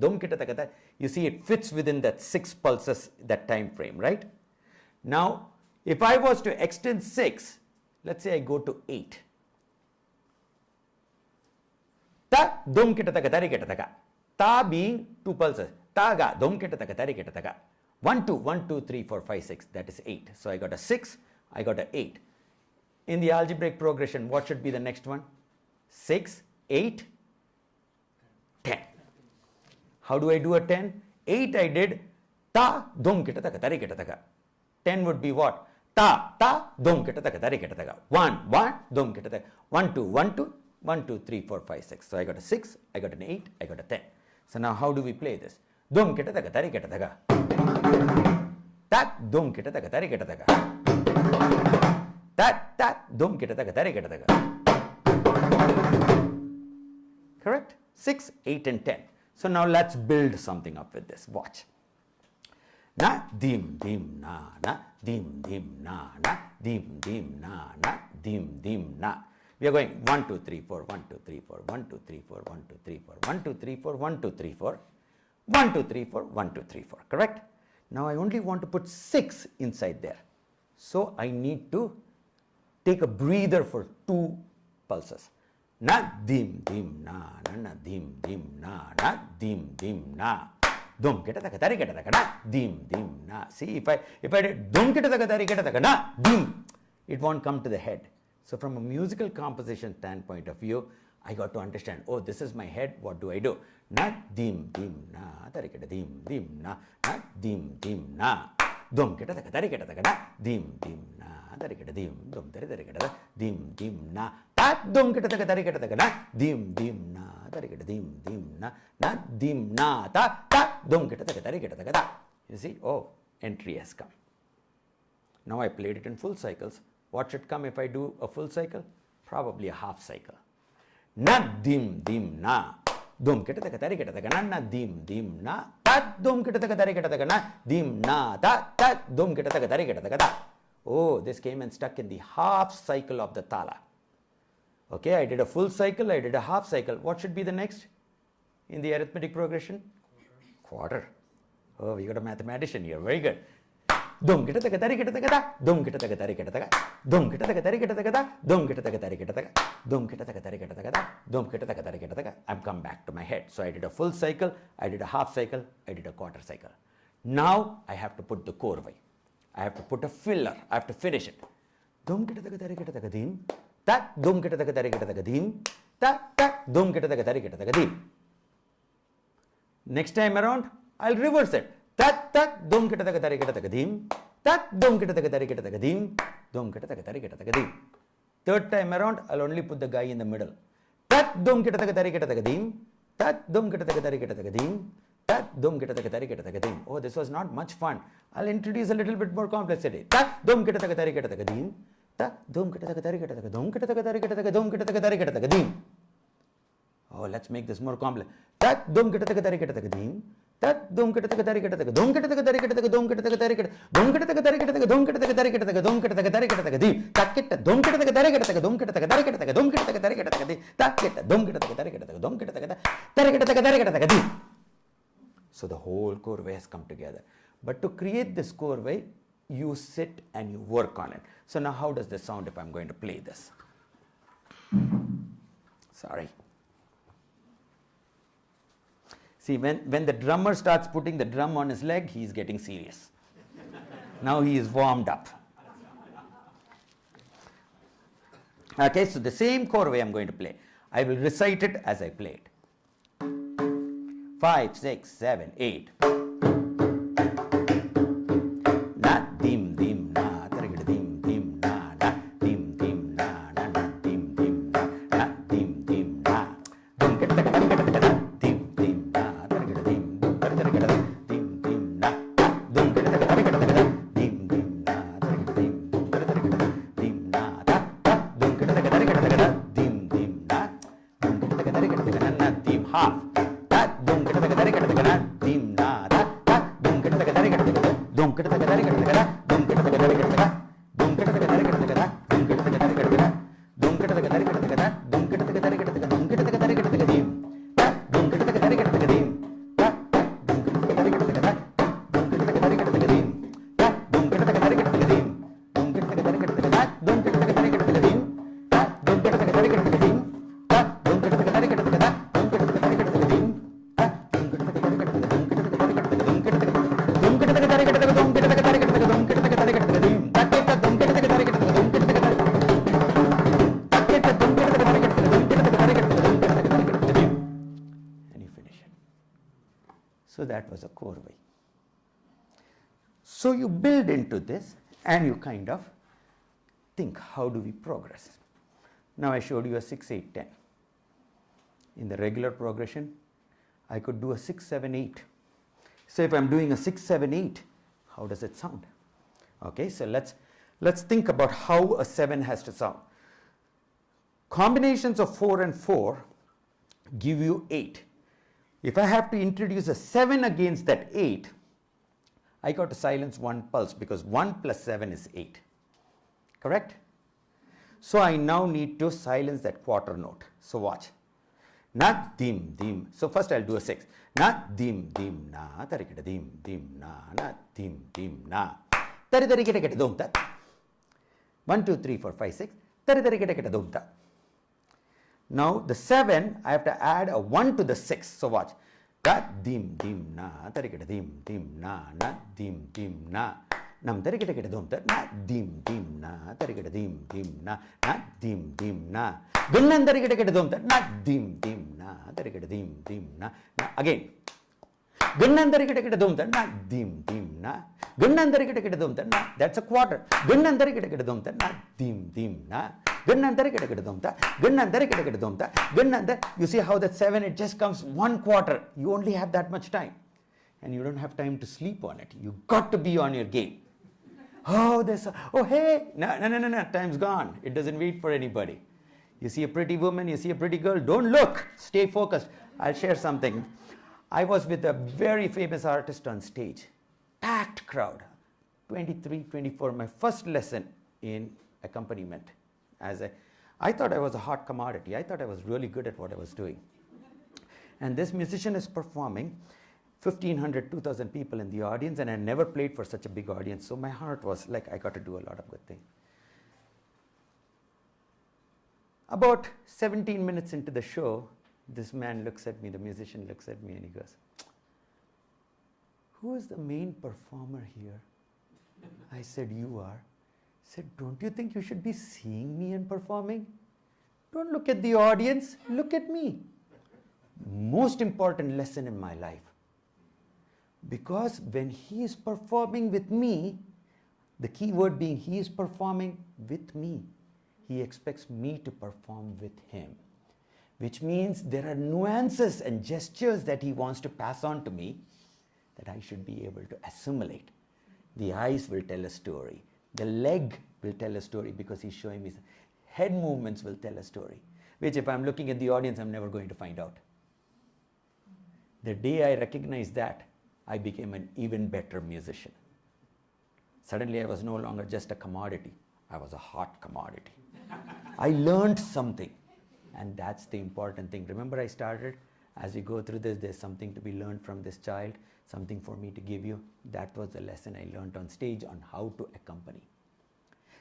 You see, it fits within that 6 pulses, that time frame, right? Now, if I was to extend 6, let's say I go to 8. Ta, dum kita taka tari kita taka. Ta being 2 pulses. Ta ga, dum kita taka tari kita taka. 1, 2, 1, 2, 3, 4, 5, 6. That is 8. So I got a 6, I got a 8. In the algebraic progression, what should be the next one? 6, 8, 10. How do I do a 10? 8 I did ta, dum kita taka tari kita taka. 10 would be what? Ta, ta, dum kita taka tari kita taka. 1, 1, dum kita taka. 1, 2, 1, 2. 1, 2, 3, 4, 5, 6. So I got a 6, I got an 8, I got a 10. So now how do we play this? Dum kita taka tari kita taka. Tat dum kita taka tari kita taka. Tat dum kita taka tari kita taka. Correct? 6, 8 and 10. So now let's build something up with this. Watch. Na dim dim na na dim dim na na dim dim na na dim dim na. We are going 1, 2, 3, 4, 1, 2, 3, 4, 1, 2, 3, 4, 1, 2, 3, 4, 1, 2, 3, 4, 1, 2, 3, 4, 1, 2, 3, 4, 1, 2, 3, 4. Correct? Now I only want to put 6 inside there. So I need to take a breather for 2 pulses. Na dim dim na na na dim dim na na dim dim na. Dum kita taka tari kita taka na dim dim na. See, if I did dum kita taka tari kita taka na dim, it won't come to the head. So from a musical composition standpoint of view, I got to understand, oh, this is my head, what do I do? Na dim dim na tari kita dim dim na na dim dim na. Dum kita taka tari kita taka na dim dim na tari kita dim dum tari kita dim dim na. Tat dum kita taka tari kita taka na dim dim na tari kita dim dim na na dim na ta ta dum kita taka tari kita taka. You see, oh, entry has come. Now I played it in full cycles. What should come if I do a full cycle? Probably a half cycle. Na dim dim na. Dum kita taka tari kita taka na na dim dim na. Tat dum kita taka tari kita taka na dim na ta tat dum kita taka tari kita taka ta. Oh, this came and stuck in the half cycle of the tala. Okay, I did a full cycle, I did a half cycle. What should be the next in the arithmetic progression? Quarter. Oh, we got a mathematician here. Very good. dum kita taka tari kita taka dum kita taka tari kita taka dum kita taka tari kita taka dum kita taka tari kita taka dum kita taka tari kita taka dum kita taka tari kita taka. I've come back to my head. So I did a full cycle, I did a half cycle, I did a quarter cycle. Now I have to put the korvai. I have to put a filler. I have to finish it. Dum kita taka tari kita taka dim, tak dum kita taka tari kita taka dim, tak dum kita taka tari kita taka dim. Next time around, I'll reverse it. Tak dum kita taka tari kita taka dim, tak dum kita taka tari kita taka dim, dum kita taka tari kita taka dim. Third time around, I'll only put the guy in the middle. Tak dum kita taka tari kita taka dim, tak dum kita taka tari kita taka dim, tak dum kita taka tari kita taka dim. Oh, this was not much fun. I'll introduce a little bit more complexity. Tak dum kita taka tari kita taka dim, tak dum kita taka tari kita taka dum kita taka tari kita taka dum kita taka tari kita taka dim. Oh, let's make this more complex. Tak dum kita taka tari kita taka dim, tak dum kita taka tari kita taka dum kita taka tari kita taka dum kita taka tari kita dum kita taka tari kita taka dum kita taka tari kita taka dum kita taka tari kita taka dim. Tak kita dum kita taka tari kita taka dum kita taka tari kita taka dum kita taka tari kita taka dim. Tak kita dum kita taka tari kita taka dum kita taka tari kita taka tari kita taka dim. So the whole korvai has come together. But to create this korvai, you sit and you work on it. So now how does this sound if I'm going to play this? Sorry. See, when the drummer starts putting the drum on his leg, he is getting serious. Now he is warmed up. Okay, so the same korvai I'm going to play. I will recite it as I play it. 5, 6, 7, 8. Na dim dim na tarigida dim dim na na dim dim na na na dim dim na na dim dim na dum kita tarigida dim dim na tarigida dim dum tarigida dim dim na dum kita tarigida dim dim na tarigida dim dum tarigida dim na ta dum kita tarigida dim dim na dum kita tarigida na dim half. Dum kita taka tari kita taka dim na da dum kita taka tari kita taka dum kita taka tari kita taka dum kita taka tari kita taka dum kita taka tari kita taka dum kita taka tari kita taka dum kita taka tari kita taka dum kita taka tari kita taka dum kita taka tari kita taka dim ta dum kita taka tari kita taka dim ta dum kita taka tari kita taka dum kita taka tari kita taka dim ta dum kita taka tari kita taka dim dum kita taka tari kita taka dum kita taka tari kita taka dim ta dum kita taka tari kita taka dim ta dum kita taka tari kita taka dum kita taka tari kita taka dim So that was a korvai. So you build into this and you kind of think, how do we progress? Now I showed you a 6, 8, 10. In the regular progression, I could do a 6, 7, 8. So if I'm doing a 6, 7, 8, how does it sound? Okay, so let's think about how a 7 has to sound. Combinations of 4 and 4 give you 8. If I have to introduce a 7 against that 8, I got to silence one pulse because 1 plus 7 is 8. Correct? So I now need to silence that quarter note. So watch. Na dim dim. So first I'll do a 6. Na dim dim na tarikita dim dim na dim dim na. Tari tarikita kita dum ta. 1, 2, 3, 4, 5, 6. Tari tarikita kita dum ta. Now the 7, I have to add a 1 to the 6. So watch. Da dim dim na tarikita dim dim na dim dim na. Nam tarikita kita dum ta na dim dim na tarikita dim dim na dim dim na. Gunnan tarikita kita dum ta na dim dim na tarikita dim dim na. Again. Gunnan tarikita kita dum ta na dim dim na. Gunnan tarikita kita dum ta na. That's a quarter. Gunnan tarikita kita dum ta na dim dim na. Gunnan tarikita kita dum ta. Gunnan tarikita kita dum ta. Gunnan tar. You see how that 7, it just comes 1 quarter. You only have that much time. And you don't have time to sleep on it. You got to be on your game. Oh, hey, no, time's gone. It doesn't wait for anybody. You see a pretty woman, you see a pretty girl, don't look, stay focused. I'll share something. I was with a very famous artist on stage, packed crowd, 23, 24, my first lesson in accompaniment. I thought I was a hot commodity. I thought I was really good at what I was doing. And this musician is performing. 1,500, 2,000 people in the audience, and I never played for such a big audience. So my heart was like, I got to do a lot of good things. About 17 minutes into the show, this man looks at me, the musician looks at me, and he goes, "Who is the main performer here?" I said, "You are." He said, "Don't you think you should be seeing me and performing? Don't look at the audience, look at me." Most important lesson in my life. Because when he is performing with me, the key word being he is performing with me, he expects me to perform with him. Which means there are nuances and gestures that he wants to pass on to me that I should be able to assimilate. The eyes will tell a story. The leg will tell a story because he's showing me. Head movements will tell a story, which if I'm looking at the audience, I'm never going to find out. The day I recognized that, I became an even better musician. Suddenly I was no longer just a commodity. I was a hot commodity. I learned something, and that's the important thing. Remember I started, as we go through this, there's something to be learned from this child, something for me to give you. That was the lesson I learned on stage on how to accompany.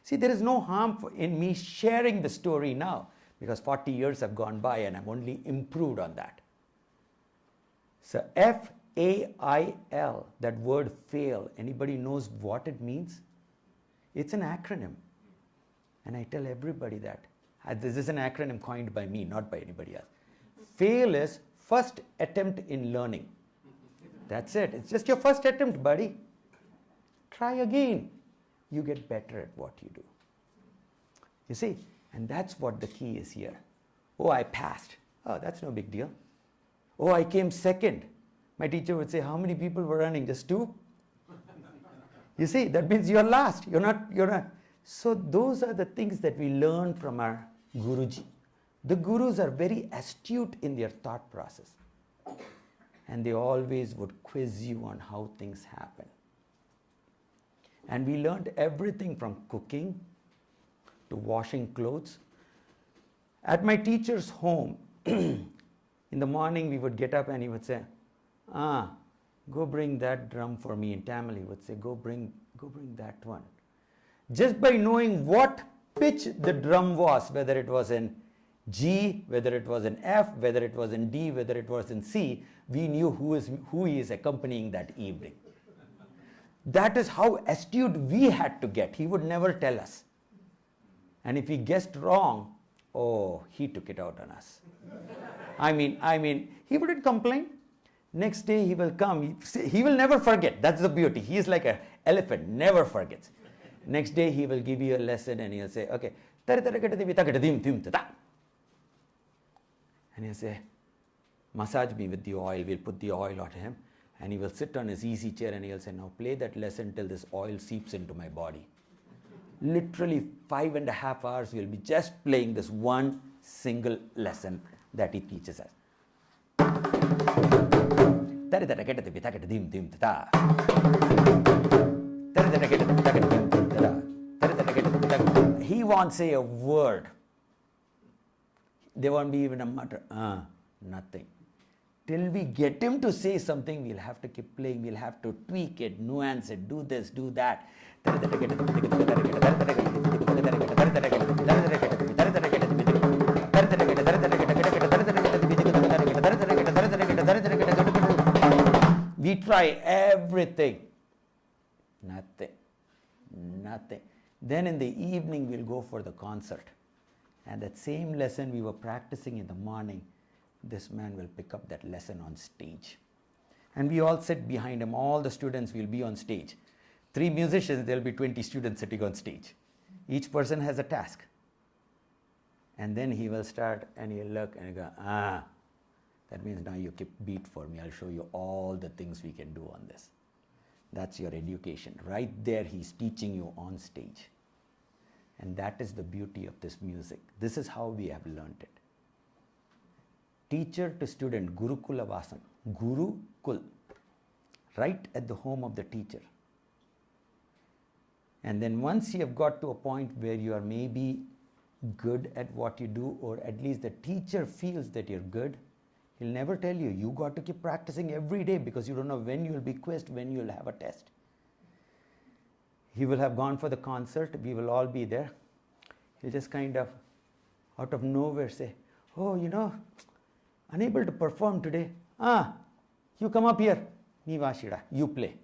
See, there is no harm in me sharing the story now, because 40 years have gone by and I've only improved on that. So F-A-I-L, that word fail, anybody knows what it means? It's an acronym. And I tell everybody that. This is an acronym coined by me, not by anybody else. Fail is first attempt in learning. That's it. It's just your first attempt, buddy. Try again. You get better at what you do. You see? And that's what the key is here. Oh, I passed. Oh, that's no big deal. Oh, I came second. My teacher would say, how many people were running? Just 2? You see, that means you're last. You're not. So those are the things that we learn from our Guruji. The Gurus are very astute in their thought process. And they always would quiz you on how things happen. And we learned everything from cooking to washing clothes. At my teacher's home, in the morning we would get up and he would say, go bring that drum for me. In Tamil he would say, go bring that one. Just by knowing what pitch the drum was, whether it was in G, whether it was in F, whether it was in D, whether it was in C, we knew who he is accompanying that evening. That is how astute we had to get. He would never tell us. And if he guessed wrong, oh, he took it out on us. I mean, he wouldn't complain. Next day he will come. He will never forget. That's the beauty. He is like an elephant, never forgets. Next day he will give you a lesson and he'll say, okay, and he'll say, massage me with the oil. We'll put the oil on him. And he will sit on his easy chair and he'll say, now play that lesson till this oil seeps into my body. Literally 5.5 hours we'll be just playing this one single lesson that he teaches us. He won't say a word. There won't be even a mutter. Nothing. Till we get him to say something, we'll have to keep playing. We'll have to tweak it, nuance it, do this, do that. We try everything. Nothing. Then in the evening, we'll go for the concert. And that same lesson we were practicing in the morning, this man will pick up that lesson on stage. And we all sit behind him. All the students will be on stage. 3 musicians, there will be 20 students sitting on stage. Each person has a task. And then he will start and he'll look and he'll go, that means now you keep beat for me. I'll show you all the things we can do on this. That's your education. Right there, he's teaching you on stage. And that is the beauty of this music. This is how we have learned it. Teacher to student, Gurukulavasam. Gurukul. Right at the home of the teacher. And then once you have got to a point where you are maybe good at what you do, or at least the teacher feels that you're good, He'll never tell you. You got to keep practicing every day because you don't know when you'll be quizzed, when you'll have a test. He will have gone for the concert. We will all be there. He'll just kind of, out of nowhere, say, oh, unable to perform today. You come up here. You play.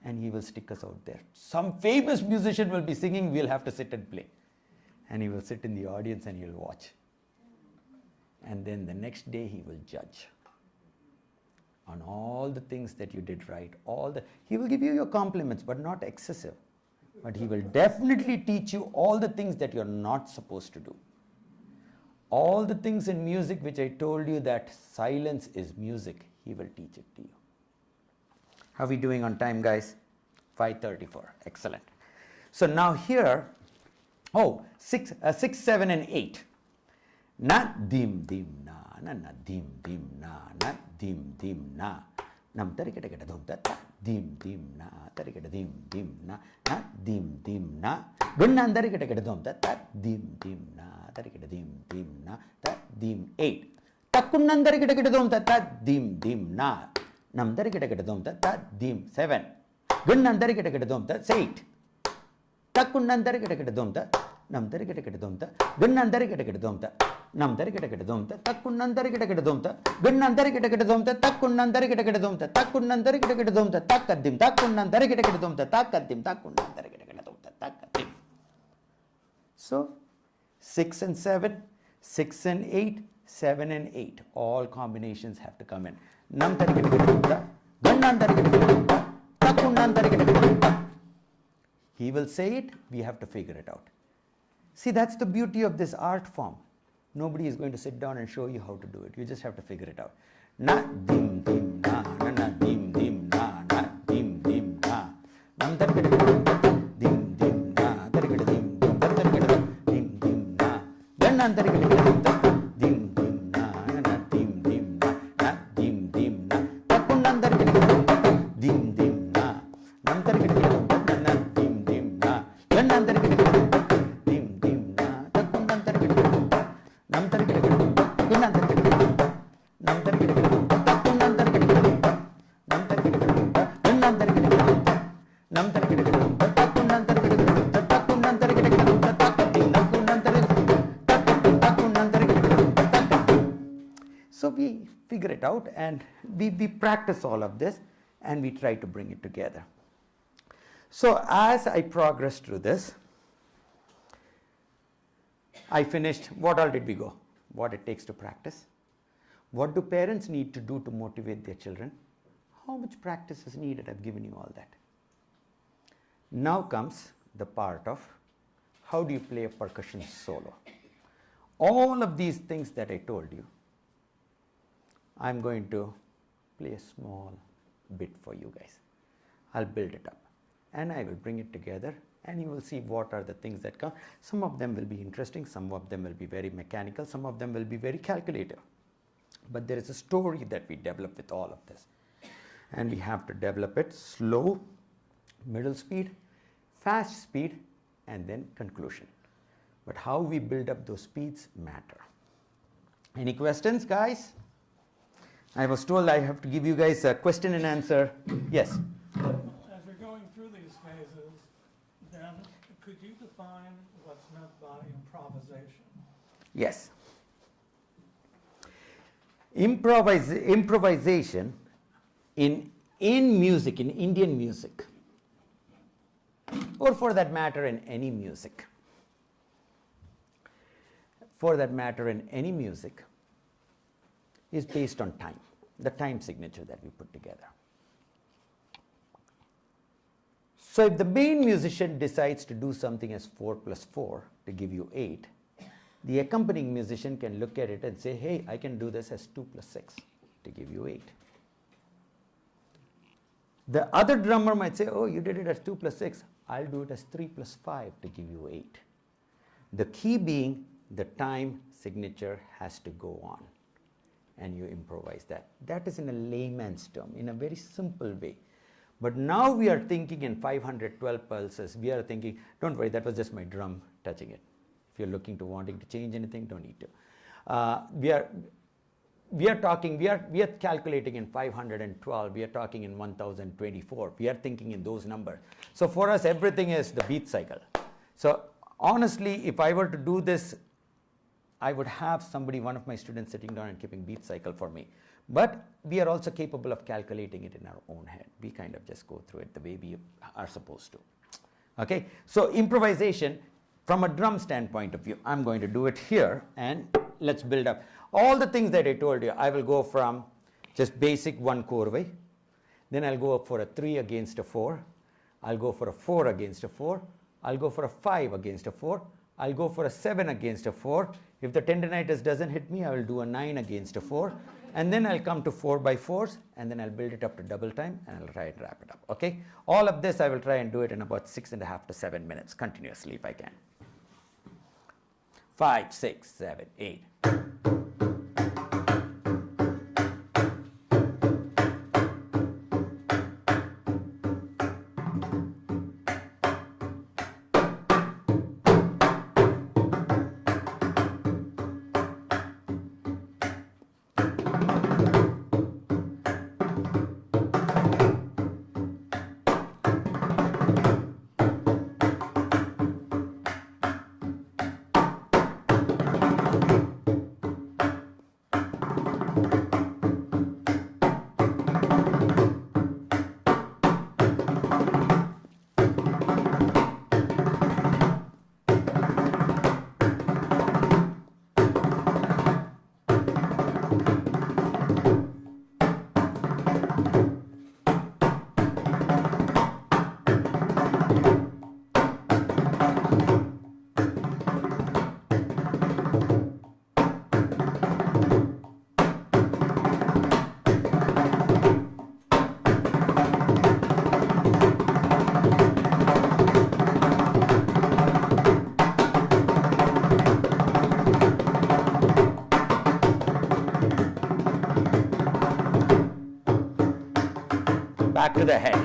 And he will stick us out there. Some famous musician will be singing. We'll have to sit and play. And he will sit in the audience and he'll watch. And then the next day he will judge on all the things that you did right. He will give you your compliments, but not excessive. But he will definitely teach you all the things that you're not supposed to do. All the things in music which I told you that silence is music, he will teach it to you. How are we doing on time, guys? 5:34. Excellent. So now here, 6, 7 and 8. Na dim dim na na na dim dim na na dim dim na nam tarikata kata dum ta dim dim na tarikata dim dim na na dim dim na gunna tarikata kata dum ta dim dim na tarikata dim dim na ta dim 8 takkunnan tarikata kata dum ta dim dim na nam tarikata kata dum ta dim 7 gunnan tarikata kata dum ta 8 takkunnan tarikata kata dum ta nam tarikata kata dum ta gunnan tarikata kata dum ta nam tarikata kata dum ta takkunnan tarikata kata dum ta gunnan tarikata kata dum ta takkunnan tarikata kata dum ta takkunnan tarikata kata dum ta takaddim takkunnan tarikata kata dum ta takaddim takkunnan tarikata kata dum ta takaddim. So 6 and 7, 6 and 8, 7 and 8, all combinations have to come in. Nam tarikata kata dum ta gunnan tarikata kata dum ta takkunnan tarikata kata dum ta. He will say it, we have to figure it out. See, that's the beauty of this art form. Nobody is going to sit down and show you how to do it. You just have to figure it out. Na dim dim na na na dim dim na na dim dim na. Nam tarikata dim dim na tarikata dim dim tarikata dim dim na. Gannan tarikata dim dim na na na dim dim na na dim dim na. Takkunnan tarikata dim dim na. Nam tarikata na na dim dim na. Gannan tarikata So we figure it out and we practice all of this and we try to bring it together. So as I progressed through this, I finished, what all did we go? What it takes to practice? What do parents need to do to motivate their children? How much practice is needed? I've given you all that. Now comes the part of how do you play a percussion solo? All of these things that I told you, I'm going to play a small bit for you guys. I'll build it up and I will bring it together and you will see what are the things that come. Some of them will be interesting, some of them will be very mechanical, some of them will be very calculative. But there is a story that we develop with all of this. And we have to develop it slow, middle speed, fast speed, and then conclusion. But how we build up those speeds matter. Any questions, guys? I was told I have to give you guys a question and answer. Yes? As you're going through these phases, then could you define what's meant by improvisation? Yes. Improvisation in music, in Indian music, or for that matter in any music, is based on time, the time signature that we put together. So if the main musician decides to do something as 4 plus 4 to give you 8, the accompanying musician can look at it and say, hey, I can do this as 2 plus 6 to give you 8. The other drummer might say, oh, you did it as 2 plus 6, I'll do it as 3 plus 5 to give you 8. The key being the time signature has to go on and you improvise that. That is in a layman's term, in a very simple way. But now we are thinking in 512 pulses, we are thinking, don't worry, that was just my drum touching it. If you're looking to wanting to change anything, don't need to. we are calculating in 512, we are talking in 1024, we are thinking in those numbers. So for us, everything is the beat cycle. So honestly, if I were to do this, I would have somebody, one of my students, sitting down and keeping beat cycle for me. But we are also capable of calculating it in our own head. We kind of just go through it the way we are supposed to. Okay, so improvisation from a drum standpoint of view, I'm going to do it here, and let's build up. All the things that I told you, I will go from just basic one korvai, then I'll go up for a 3 against a 4, I'll go for a 4 against a 4, I'll go for a 5 against a 4, I'll go for a 7 against a 4. If the tendinitis doesn't hit me, I will do a 9 against a 4, and then I'll come to 4x4s, and then I'll build it up to double time, and I'll try and wrap it up. Okay, all of this I will try and do it in about 6.5 to 7 minutes continuously if I can. 5, 6, 7, 8. Back to the head.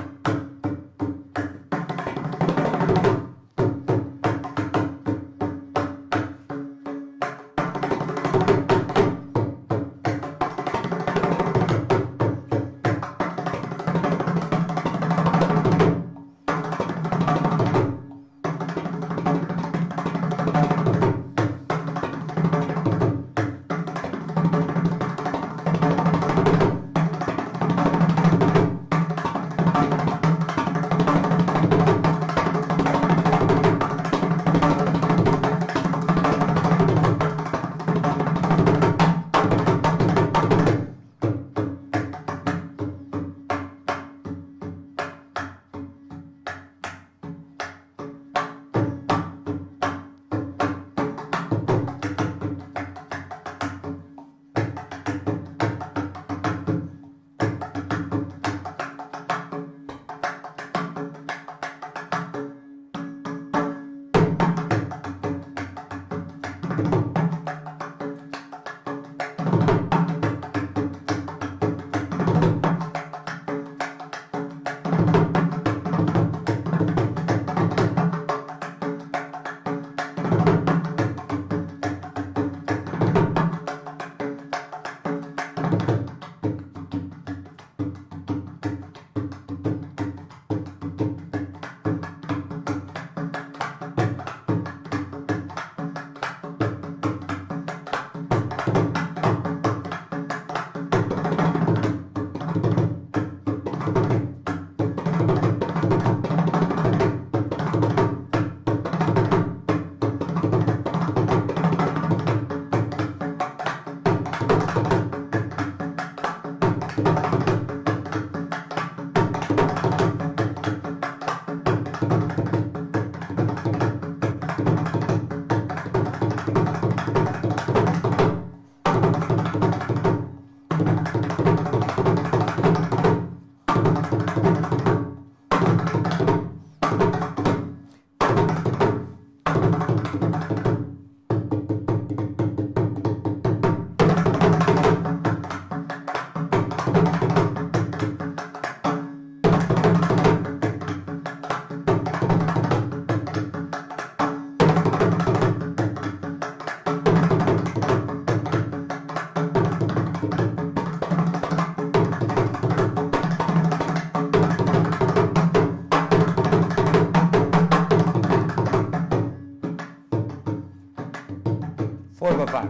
4 5.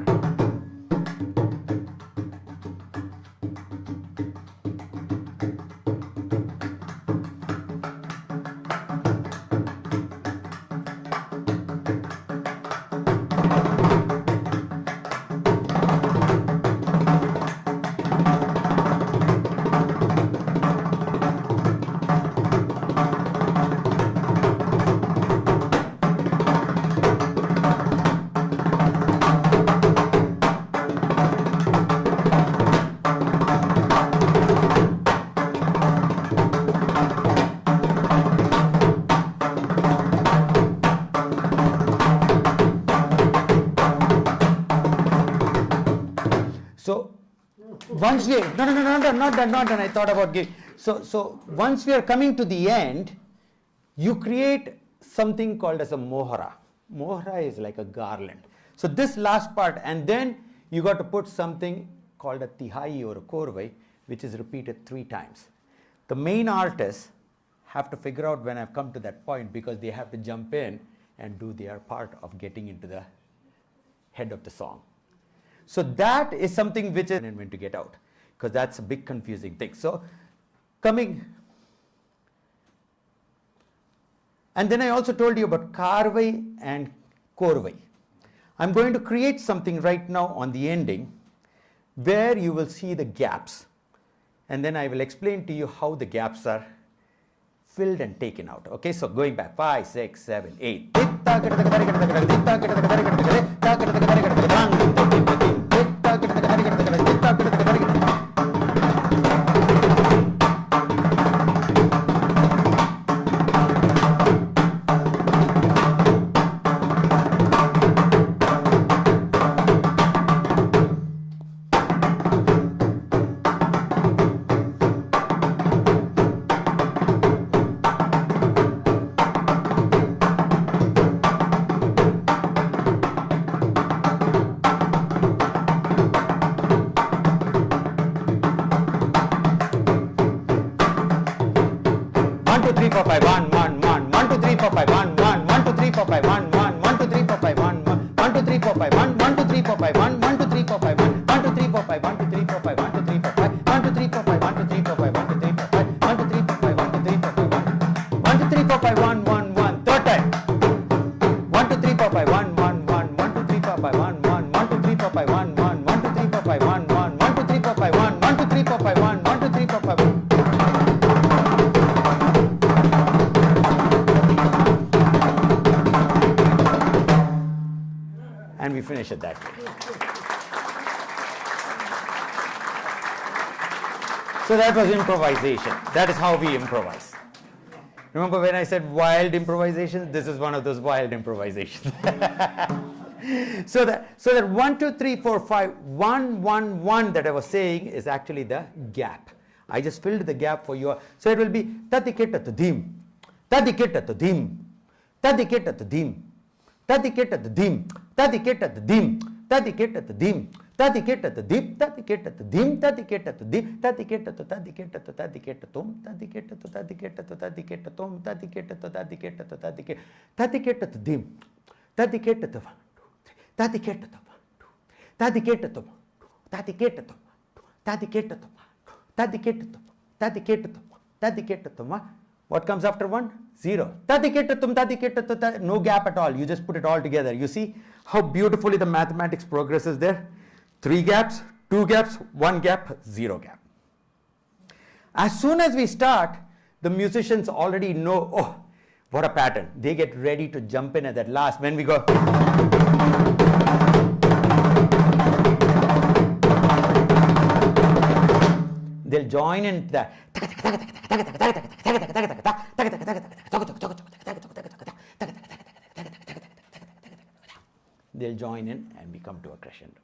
Once we not done. I thought about giving. So once we are coming to the end, you create something called as a mohara. Mohara is like a garland. So this last part, and then you got to put something called a tihai or a korvai, which is repeated 3 times. The main artists have to figure out when I've come to that point, because they have to jump in and do their part of getting into the head of the song. So that is something which is when to get out, because that's a big confusing thing. So coming, and then I also told you about karvai and korvai. I'm going to create something right now on the ending where you will see the gaps, and then I will explain to you how the gaps are filled and taken out. Okay, so going back 5, 6, 7, 8. And we finish it that way. So that was improvisation. That is how we improvise. Remember when I said wild improvisation? This is one of those wild improvisations. So that 1, 2, 3, 4, 5, 1, 1, 1 that I was saying is actually the gap. I just filled the gap for you. So it will be tadiketatadim, tadiketatadim, tadiketatadim, tadiketatadim, tadiketatadim, tadiketatadim, tadiketatadim, tadiketatadim, tadiketatadim, tadiketatatum, tadiketatatum, tadiketatadim, tadiketatadim, tadiketatatum, tadiketatatum, tadiketatum, tadiketatum, tadiketatum, tadiketatum, tadiketatum. What comes after 1? 0. Tadiketatum, tadiketatum, no gap at all. You just put it all together. You see how beautifully the mathematics progresses there? 3 gaps, 2 gaps, 1 gap, 0 gap. As soon as we start, the musicians already know, oh, what a pattern. They get ready to jump in at that last. When we go, they'll join in that. They'll join in and we come to a crescendo.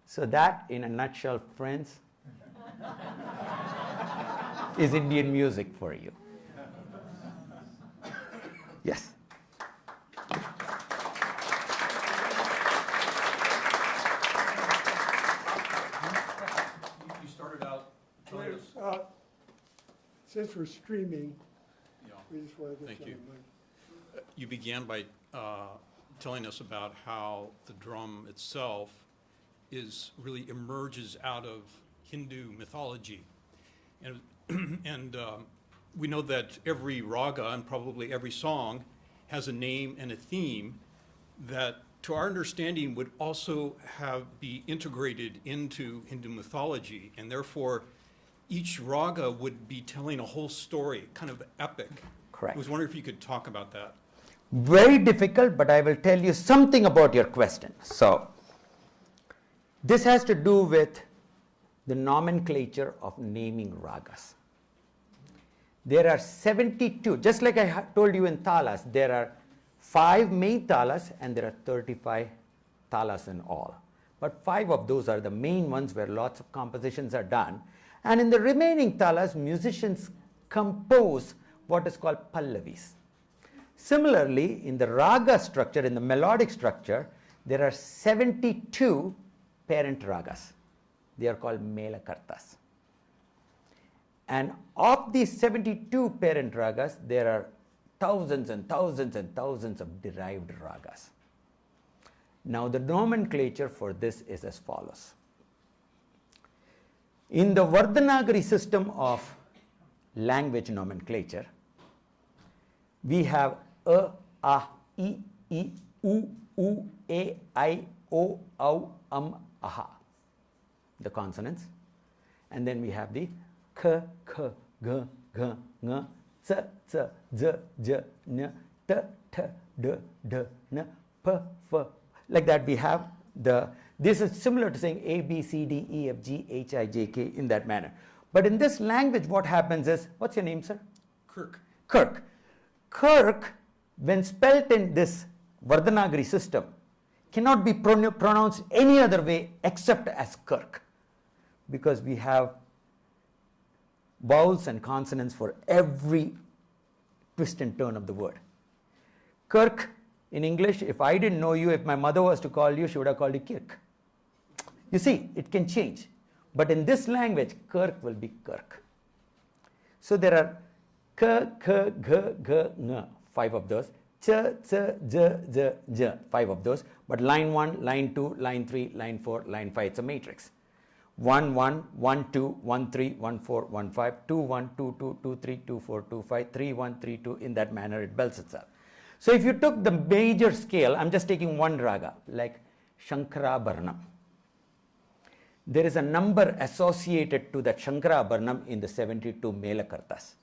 So that, in a nutshell, friends, is Indian music for you. Yes. You started out telling us. Since we're streaming, Yeah. we just want to get Thank some you. of the- You began by telling us about how the drum itself really emerges out of Hindu mythology. And, and we know that every raga and probably every song has a name and a theme that, to our understanding, would also be integrated into Hindu mythology, and therefore each raga would be telling a whole story, kind of epic. Correct. I was wondering if you could talk about that. Very difficult, but I will tell you something about your question. So, this has to do with the nomenclature of naming ragas. There are 72, just like I told you in talas, there are 5 main talas and there are 35 talas in all. But 5 of those are the main ones where lots of compositions are done. And in the remaining talas, musicians compose what is called pallavis. Similarly, in the raga structure, in the melodic structure, there are 72 parent ragas. They are called melakartas. And of these 72 parent ragas, there are thousands and thousands and thousands of derived ragas. Now, the nomenclature for this is as follows. In the Vardhanagari system of language nomenclature, we have a, I, u, a, I, o, au, aha, the consonants. And then we have the k, k, g, g, ng, z, z, z, j, n, t, t, d, d, n, p, f. Like that we have this is similar to saying A, B, C, D, E, F, G, H, I, J, K in that manner. But in this language what happens is, what's your name, sir? Kirk. Kirk. Kirk, when spelt in this Vardhanagari system, cannot be pronounced any other way except as Kirk, because we have vowels and consonants for every twist and turn of the word. Kirk in English, if I didn't know you, if my mother was to call you, she would have called you Kirk. You see, it can change. But in this language, Kirk will be Kirk. So there are k, k, g, g, ng, 5 of those. Ch, ch, j, j, j, 5 of those. But line 1, line 2, line 3, line 4, line 5, it's a matrix. 1, 1, 1, 2, 1, 3, 1, 4, 1, 5, 2, 1, 2, 2, 2, 3, 2, 4, 2, 5, 3, 1, 3, 2. In that manner, it builds itself. So if you took the major scale, I'm just taking one raga, like Shankarabharanam. There is a number associated to that Shankarabharanam in the 72 Melakartas.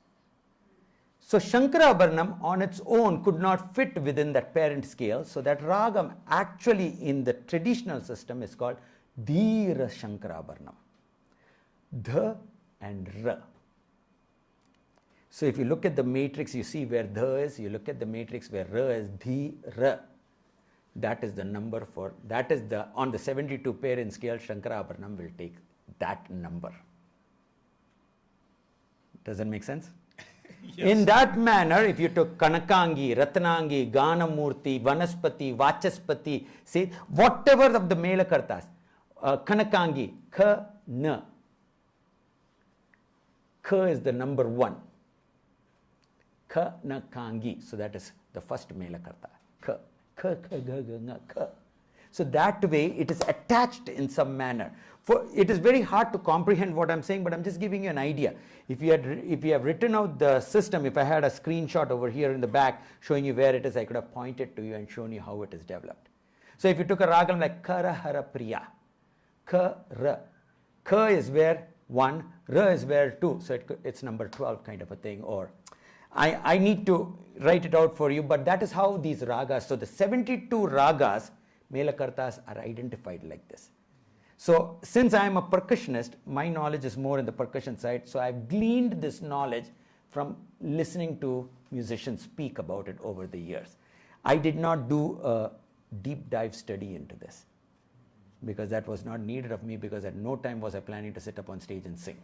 So Shankarabharanam on its own could not fit within that parent scale. So that ragam actually in the traditional system is called Dhira Shankarabharanam. Dha and Ra. So if you look at the matrix, you see where Dha is, you look at the matrix where Ra is, Dhi, Ra. That is the number for, that is the, on the 72 parent scale, Shankarabharanam will take that number. Does that make sense? Yes. In that manner, if you took Kanakangi, Ratnangi, Ganamurti, Vanaspati, Vachaspati, say whatever of the Melakartas, Kanakangi, K, N. K is the number 1. Kanakangi. So that is the first Melakarta. K. K, K, G, G, Ng, K. So that way it is attached in some manner. For it is very hard to comprehend what I'm saying, but I'm just giving you an idea. If you have written out the system, if I had a screenshot over here in the back showing you where it is, I could have pointed to you and shown you how it is developed. So if you took a ragam like Karahara Priya, K, R. K is where 1, R is where 2. So it's number 12 kind of a thing. Or I need to write it out for you, but that is how these ragas, so the 72 ragas, Melakartas are identified like this. So since I am a percussionist, my knowledge is more in the percussion side, so I've gleaned this knowledge from listening to musicians speak about it over the years. I did not do a deep dive study into this, because that was not needed of me, because at no time was I planning to sit up on stage and sing.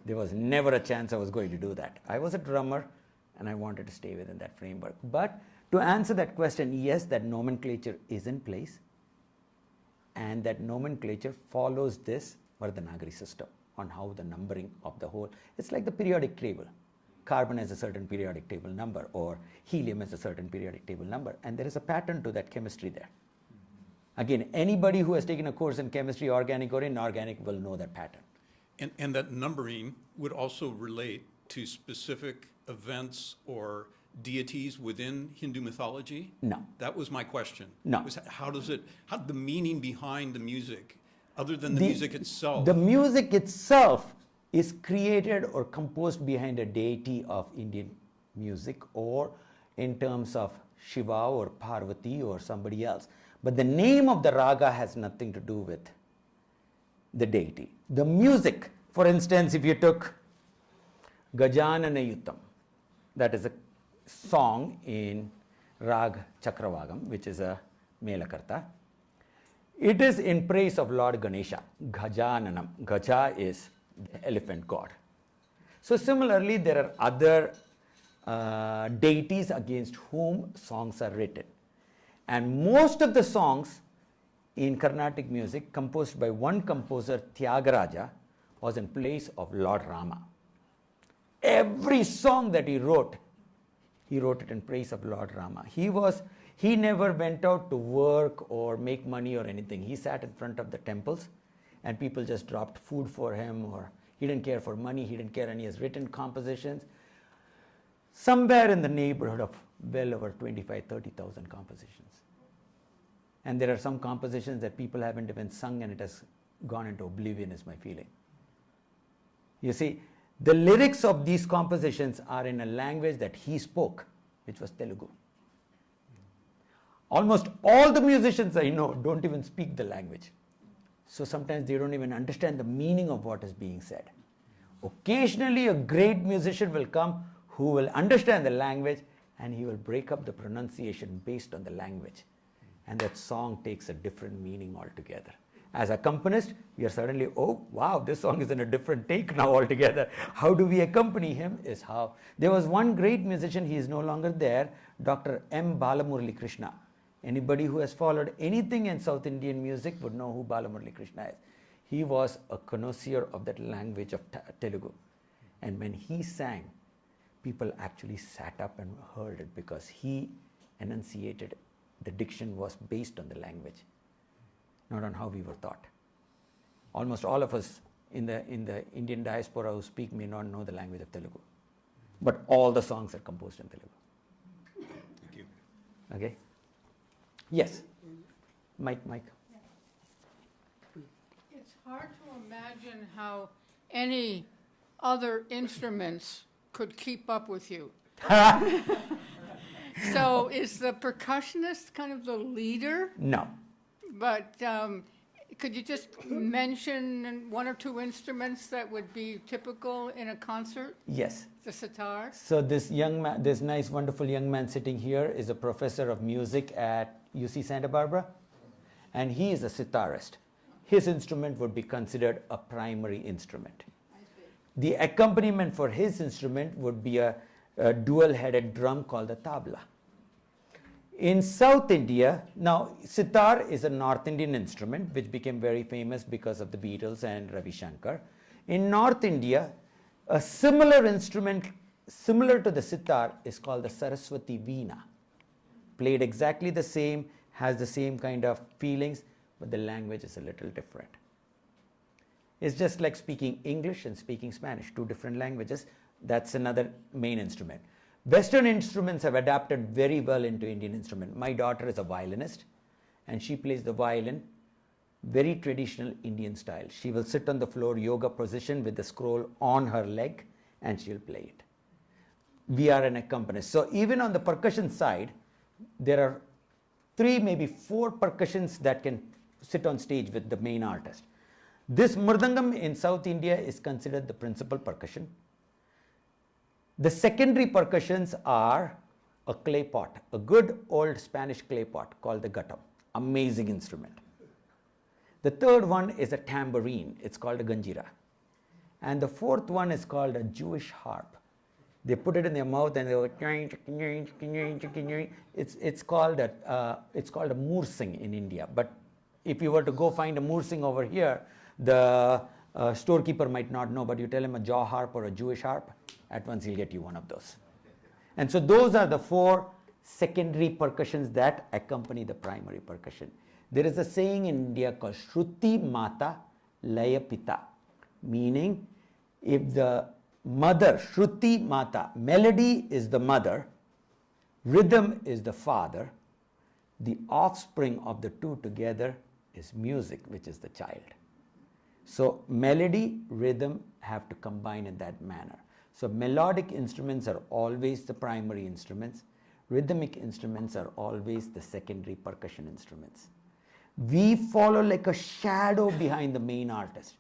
There was never a chance I was going to do that. I was a drummer and I wanted to stay within that framework. But to answer that question, yes, that nomenclature is in place, and that nomenclature follows this Vardhanagari system on how the numbering of the whole, it's like the periodic table. carbon has a certain periodic table number, or helium has a certain periodic table number, and there is a pattern to that chemistry there. Again, anybody who has taken a course in chemistry, organic or inorganic, will know that pattern. And that numbering would also relate to specific events or deities within Hindu mythology? No. That was my question. No. Was how the meaning behind the music, other than the music itself? The music itself is created or composed behind a deity of Indian music, or in terms of Shiva or Parvati or somebody else. But the name of the raga has nothing to do with the deity. The music, for instance, if you took Gajanana Yuttam, that is a song in Rag Chakravagam, which is a Melakarta. It is in praise of Lord Ganesha. Gajananam. Gaja is the elephant god. So similarly, there are other deities against whom songs are written. And most of the songs in Carnatic music composed by one composer, Tyagaraja, was in place of Lord Rama. Every song that he wrote it in praise of Lord Rama. He never went out to work or make money or anything. He sat in front of the temples and people just dropped food for him, or he didn't care for money, he didn't care, and he has written compositions somewhere in the neighborhood of well over 30,000 compositions. And there are some compositions that people haven't even sung and it has gone into oblivion, is my feeling. You see, the lyrics of these compositions are in a language that he spoke, which was Telugu. Almost all the musicians I know don't even speak the language. So sometimes they don't even understand the meaning of what is being said. Occasionally a great musician will come who will understand the language, and he will break up the pronunciation based on the language. And that song takes a different meaning altogether. As accompanist, we are suddenly, oh wow, this song is in a different take now altogether. How do we accompany him is how. There was one great musician, he is no longer there, Dr. M. Balamurali Krishna. Anybody who has followed anything in South Indian music would know who Balamurali Krishna is. He was a connoisseur of that language of Telugu. And when he sang, people actually sat up and heard it, because he enunciated. The diction was based on the language, not on how we were taught. Almost all of us in the Indian diaspora who speak may not know the language of Telugu, but all the songs are composed in Telugu. Thank you. Okay? Yes. Mike. It's hard to imagine how any other instruments could keep up with you. So is the percussionist kind of the leader? No. But could you just mention one or two instruments that would be typical in a concert? Yes. The sitar? So this young man, this nice, wonderful young man sitting here is a professor of music at UC Santa Barbara, and he is a sitarist. His instrument would be considered a primary instrument. The accompaniment for his instrument would be a dual-headed drum called the tabla. In South India, now sitar is a North Indian instrument which became very famous because of the Beatles and Ravi Shankar. In North India, a similar instrument similar to the sitar is called the Saraswati Veena. Played exactly the same, has the same kind of feelings, but the language is a little different. It's just like speaking English and speaking Spanish, two different languages. That's another main instrument. Western instruments have adapted very well into Indian instrument. My daughter is a violinist, and she plays the violin very traditional Indian style. She will sit on the floor, yoga position, with the scroll on her leg, and she'll play it. We are an accompanist. So even on the percussion side, there are 3, maybe 4 percussions that can sit on stage with the main artist. This mridangam in South India is considered the principal percussion. The secondary percussions are a clay pot, a good old Spanish clay pot called the guttam. Amazing instrument. The third one is a tambourine. It's called a ganjira. And the fourth one is called a Jewish harp. They put it in their mouth and they go, it's called a mursing in India. But if you were to go find a mursing over here, the a storekeeper might not know, but you tell him a jaw harp or a Jewish harp, at once he'll get you one of those. And so those are the 4 secondary percussions that accompany the primary percussion. There is a saying in India called Shruti Mata Laya Pita, meaning if the mother, Shruti Mata, melody is the mother, rhythm is the father, the offspring of the two together is music, which is the child. So melody, rhythm have to combine in that manner. So melodic instruments are always the primary instruments. Rhythmic instruments are always the secondary percussion instruments. We follow like a shadow behind the main artist.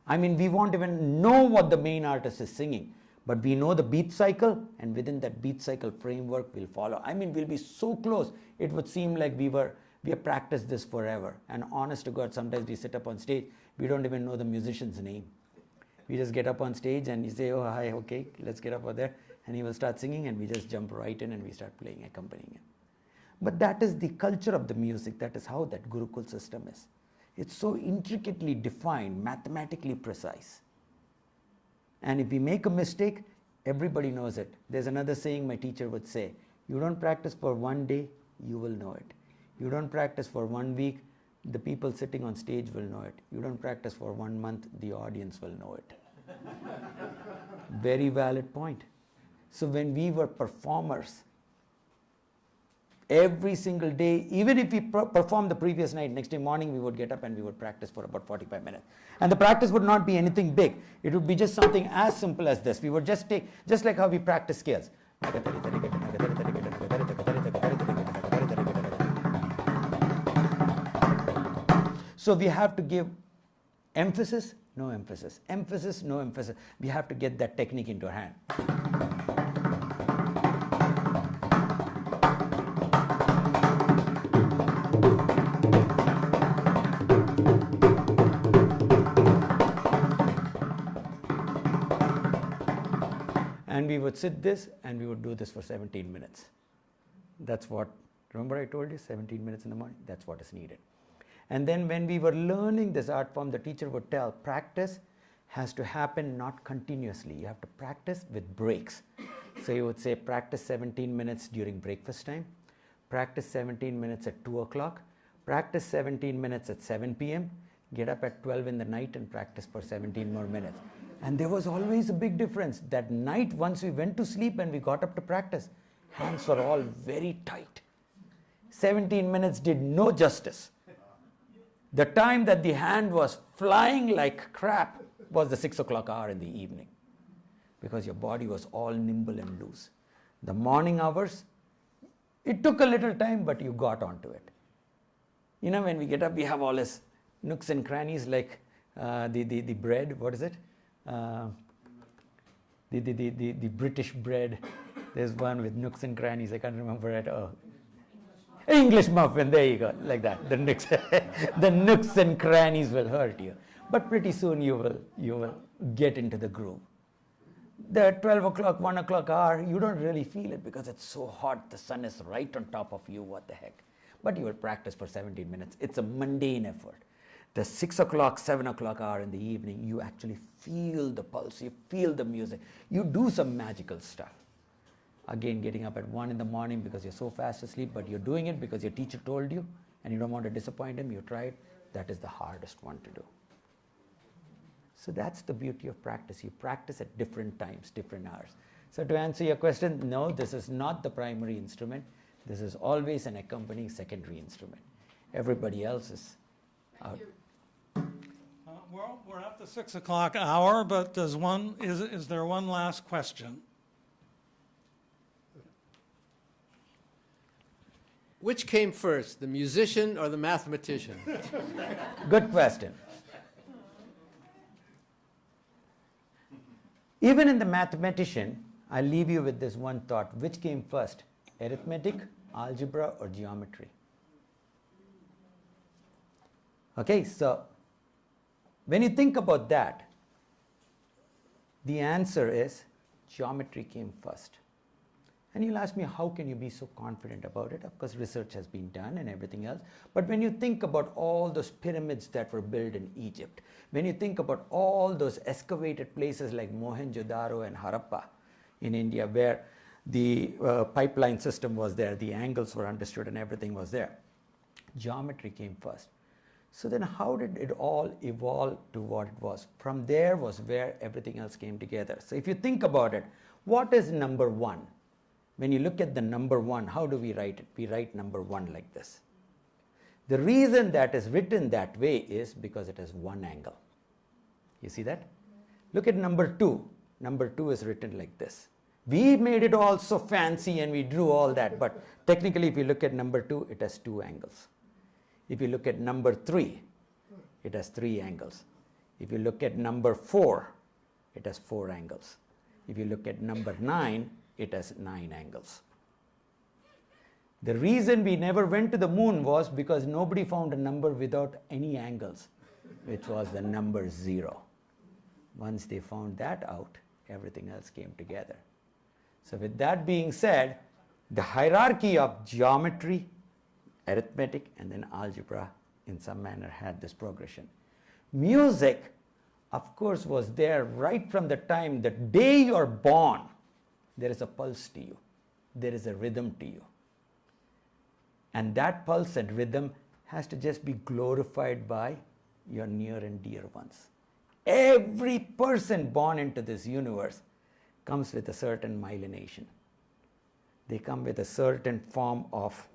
I mean, we won't even know what the main artist is singing, but we know the beat cycle, and within that beat cycle framework we'll follow. I mean, we'll be so close, it would seem like we have practiced this forever. And honest to God, sometimes we sit up on stage, we don't even know the musician's name. We just get up on stage and you say, oh, hi, okay, let's get up over there. And he will start singing and we just jump right in and we start playing, accompanying him. But that is the culture of the music. That is how that Gurukul system is. It's so intricately defined, mathematically precise. And if we make a mistake, everybody knows it. There's another saying my teacher would say, you don't practice for one day, you will know it. You don't practice for 1 week, the people sitting on stage will know it. You don't practice for 1 month, the audience will know it. Very valid point. So when we were performers, every single day, even if we performed the previous night, next day morning we would get up and we would practice for about 45 minutes. And the practice would not be anything big. It would be just something as simple as this. We would just take, just like how we practice scales. So we have to give emphasis, no emphasis, emphasis, no emphasis. We have to get that technique into our hand. And we would sit this and we would do this for 17 minutes. That's what, remember I told you, 17 minutes in the morning? That's what is needed. And then when we were learning this art form, the teacher would tell, practice has to happen not continuously. You have to practice with breaks. So you would say practice 17 minutes during breakfast time, practice 17 minutes at 2 o'clock, practice 17 minutes at 7 p.m., get up at 12 in the night and practice for 17 more minutes. And there was always a big difference. That night, once we went to sleep and we got up to practice, hands were all very tight. 17 minutes did no justice. The time that the hand was flying like crap was the 6 o'clock hour in the evening, because your body was all nimble and loose. The morning hours, it took a little time, but you got onto it. You know, when we get up, we have all this nooks and crannies like the bread, what is it? The British bread. There's one with nooks and crannies, I can't remember it. Oh. English muffin, there you go, like that. The nooks and crannies will hurt you. But pretty soon you will get into the groove. The 12 o'clock, 1 o'clock hour, you don't really feel it because it's so hot. The sun is right on top of you, what the heck. But you will practice for 17 minutes. It's a mundane effort. The 6 o'clock, 7 o'clock hour in the evening, you actually feel the pulse, you feel the music. You do some magical stuff. Again, getting up at 1 in the morning because you're so fast asleep, but you're doing it because your teacher told you and you don't want to disappoint him, you try it. That is the hardest one to do. So that's the beauty of practice. You practice at different times, different hours. So to answer your question, no, this is not the primary instrument. This is always an accompanying secondary instrument. Everybody else is out. Well, we're at the 6 o'clock hour, but is there one last question? Which came first, the musician or the mathematician? Good question. Even in the mathematician, I'll leave you with this one thought. Which came first, arithmetic, algebra, or geometry? Okay, so when you think about that, the answer is geometry came first. And you'll ask me, how can you be so confident about it? Of course, research has been done and everything else. But when you think about all those pyramids that were built in Egypt, when you think about all those excavated places like Mohenjo-daro and Harappa in India, where the pipeline system was there, the angles were understood and everything was there, geometry came first. So then how did it all evolve to what it was? From there was where everything else came together. So if you think about it, what is number one? When you look at the number one, how do we write it? We write number one like this. The reason that is written that way is because it has one angle. You see that? Look at number two. Number two is written like this. We made it all so fancy and we drew all that, but technically if you look at number two, it has two angles. If you look at number three, it has three angles. If you look at number four, it has four angles. If you look at number 9, it has 9 angles. The reason we never went to the moon was because nobody found a number without any angles, which was the number 0. Once they found that out, everything else came together. So with that being said, the hierarchy of geometry, arithmetic, and then algebra in some manner had this progression. Music, of course, was there right from the time, the day you are born. There is a pulse to you. There is a rhythm to you. And that pulse and rhythm has to just be glorified by your near and dear ones. Every person born into this universe comes with a certain myelination. They come with a certain form of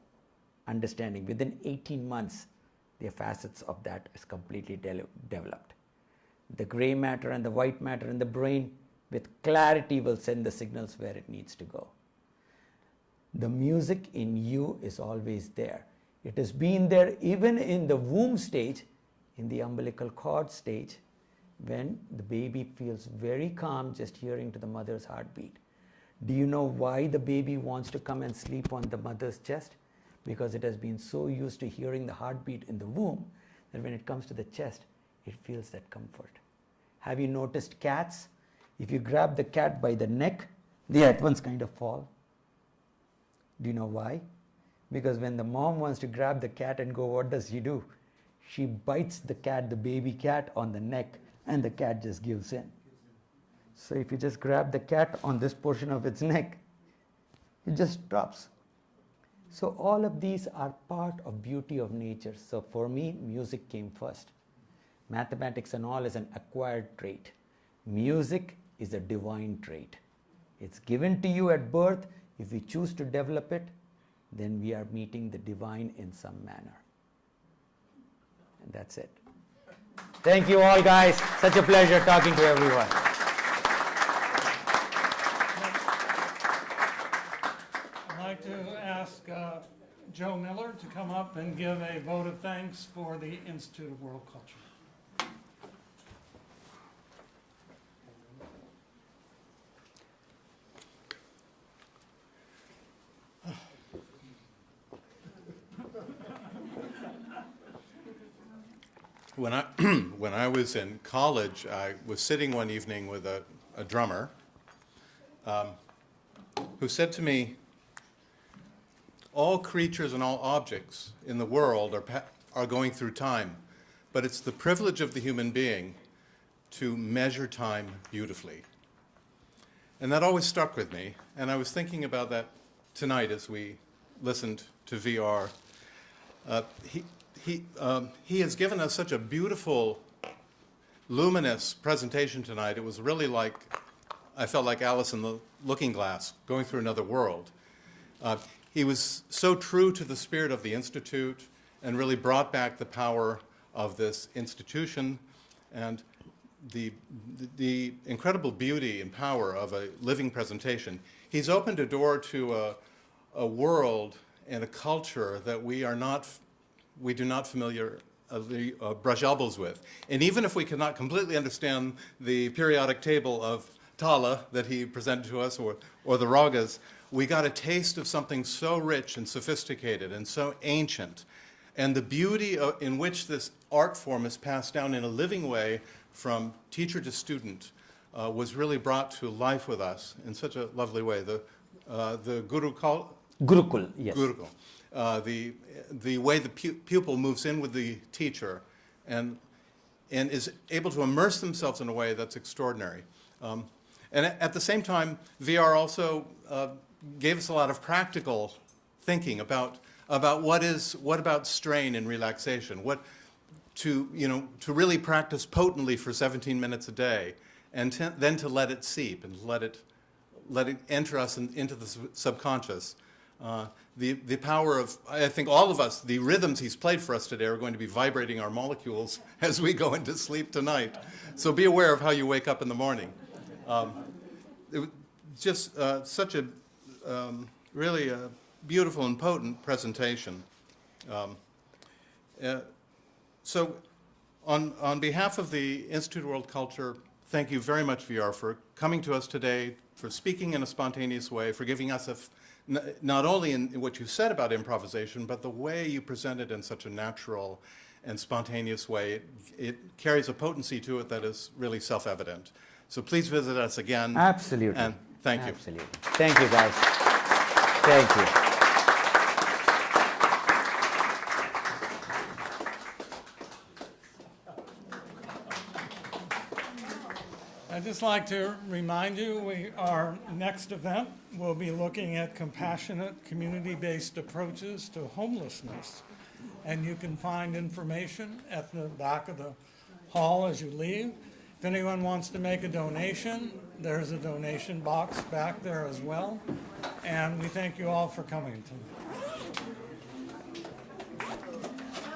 understanding. Within 18 months, the facets of that is completely developed. The gray matter and the white matter in the brain with clarity will send the signals where it needs to go. The music in you is always there. It has been there even in the womb stage, in the umbilical cord stage, when the baby feels very calm just hearing to the mother's heartbeat. Do you know why the baby wants to come and sleep on the mother's chest? Because it has been so used to hearing the heartbeat in the womb that when it comes to the chest, it feels that comfort. Have you noticed cats? If you grab the cat by the neck, they at once kind of fall. Do you know why? Because when the mom wants to grab the cat and go, what does she do? She bites the cat, the baby cat, on the neck, and the cat just gives in. So if you just grab the cat on this portion of its neck, it just drops. So all of these are part of beauty of nature. So for me, music came first. Mathematics and all is an acquired trait. Music is a divine trait. It's given to you at birth. If we choose to develop it, then we are meeting the divine in some manner. And that's it. Thank you all, guys. Such a pleasure talking to everyone. I'd like to ask Joe Miller to come up and give a vote of thanks for the Institute of World Culture. When I was in college, I was sitting one evening with a drummer who said to me, all creatures and all objects in the world are going through time, but it's the privilege of the human being to measure time beautifully. And that always stuck with me, and I was thinking about that tonight as we listened to VR. He has given us such a beautiful, luminous presentation tonight. It was really like, I felt like Alice in the Looking Glass, going through another world. He was so true to the spirit of the Institute and really brought back the power of this institution and the incredible beauty and power of a living presentation. He's opened a door to a world and a culture that we do not familiarly brush elbows with. And even if we cannot completely understand the periodic table of Tala that he presented to us or the Ragas, we got a taste of something so rich and sophisticated and so ancient. And the beauty in which this art form is passed down in a living way from teacher to student was really brought to life with us in such a lovely way. the Gurukul, yes. Gurukul, the way the pupil moves in with the teacher and is able to immerse themselves in a way that's extraordinary. And at the same time, VR also gave us a lot of practical thinking about what about strain and relaxation, to really practice potently for 17 minutes a day, and then to let it seep and let it enter us into the subconscious. The power of, I think all of us, the rhythms he's played for us today are going to be vibrating our molecules as we go into sleep tonight. So be aware of how you wake up in the morning. It was just such a really a beautiful and potent presentation. So on behalf of the Institute of World Culture, thank you very much, VR, for coming to us today, for speaking in a spontaneous way, for giving us not only in what you said about improvisation, but the way you present it in such a natural and spontaneous way. It carries a potency to it that is really self-evident. So please visit us again. Absolutely. And thank you. Absolutely. Thank you, guys. Thank you. I'd just like to remind you, our next event will be looking at compassionate, community-based approaches to homelessness. And you can find information at the back of the hall as you leave. If anyone wants to make a donation, there's a donation box back there as well. And we thank you all for coming tonight.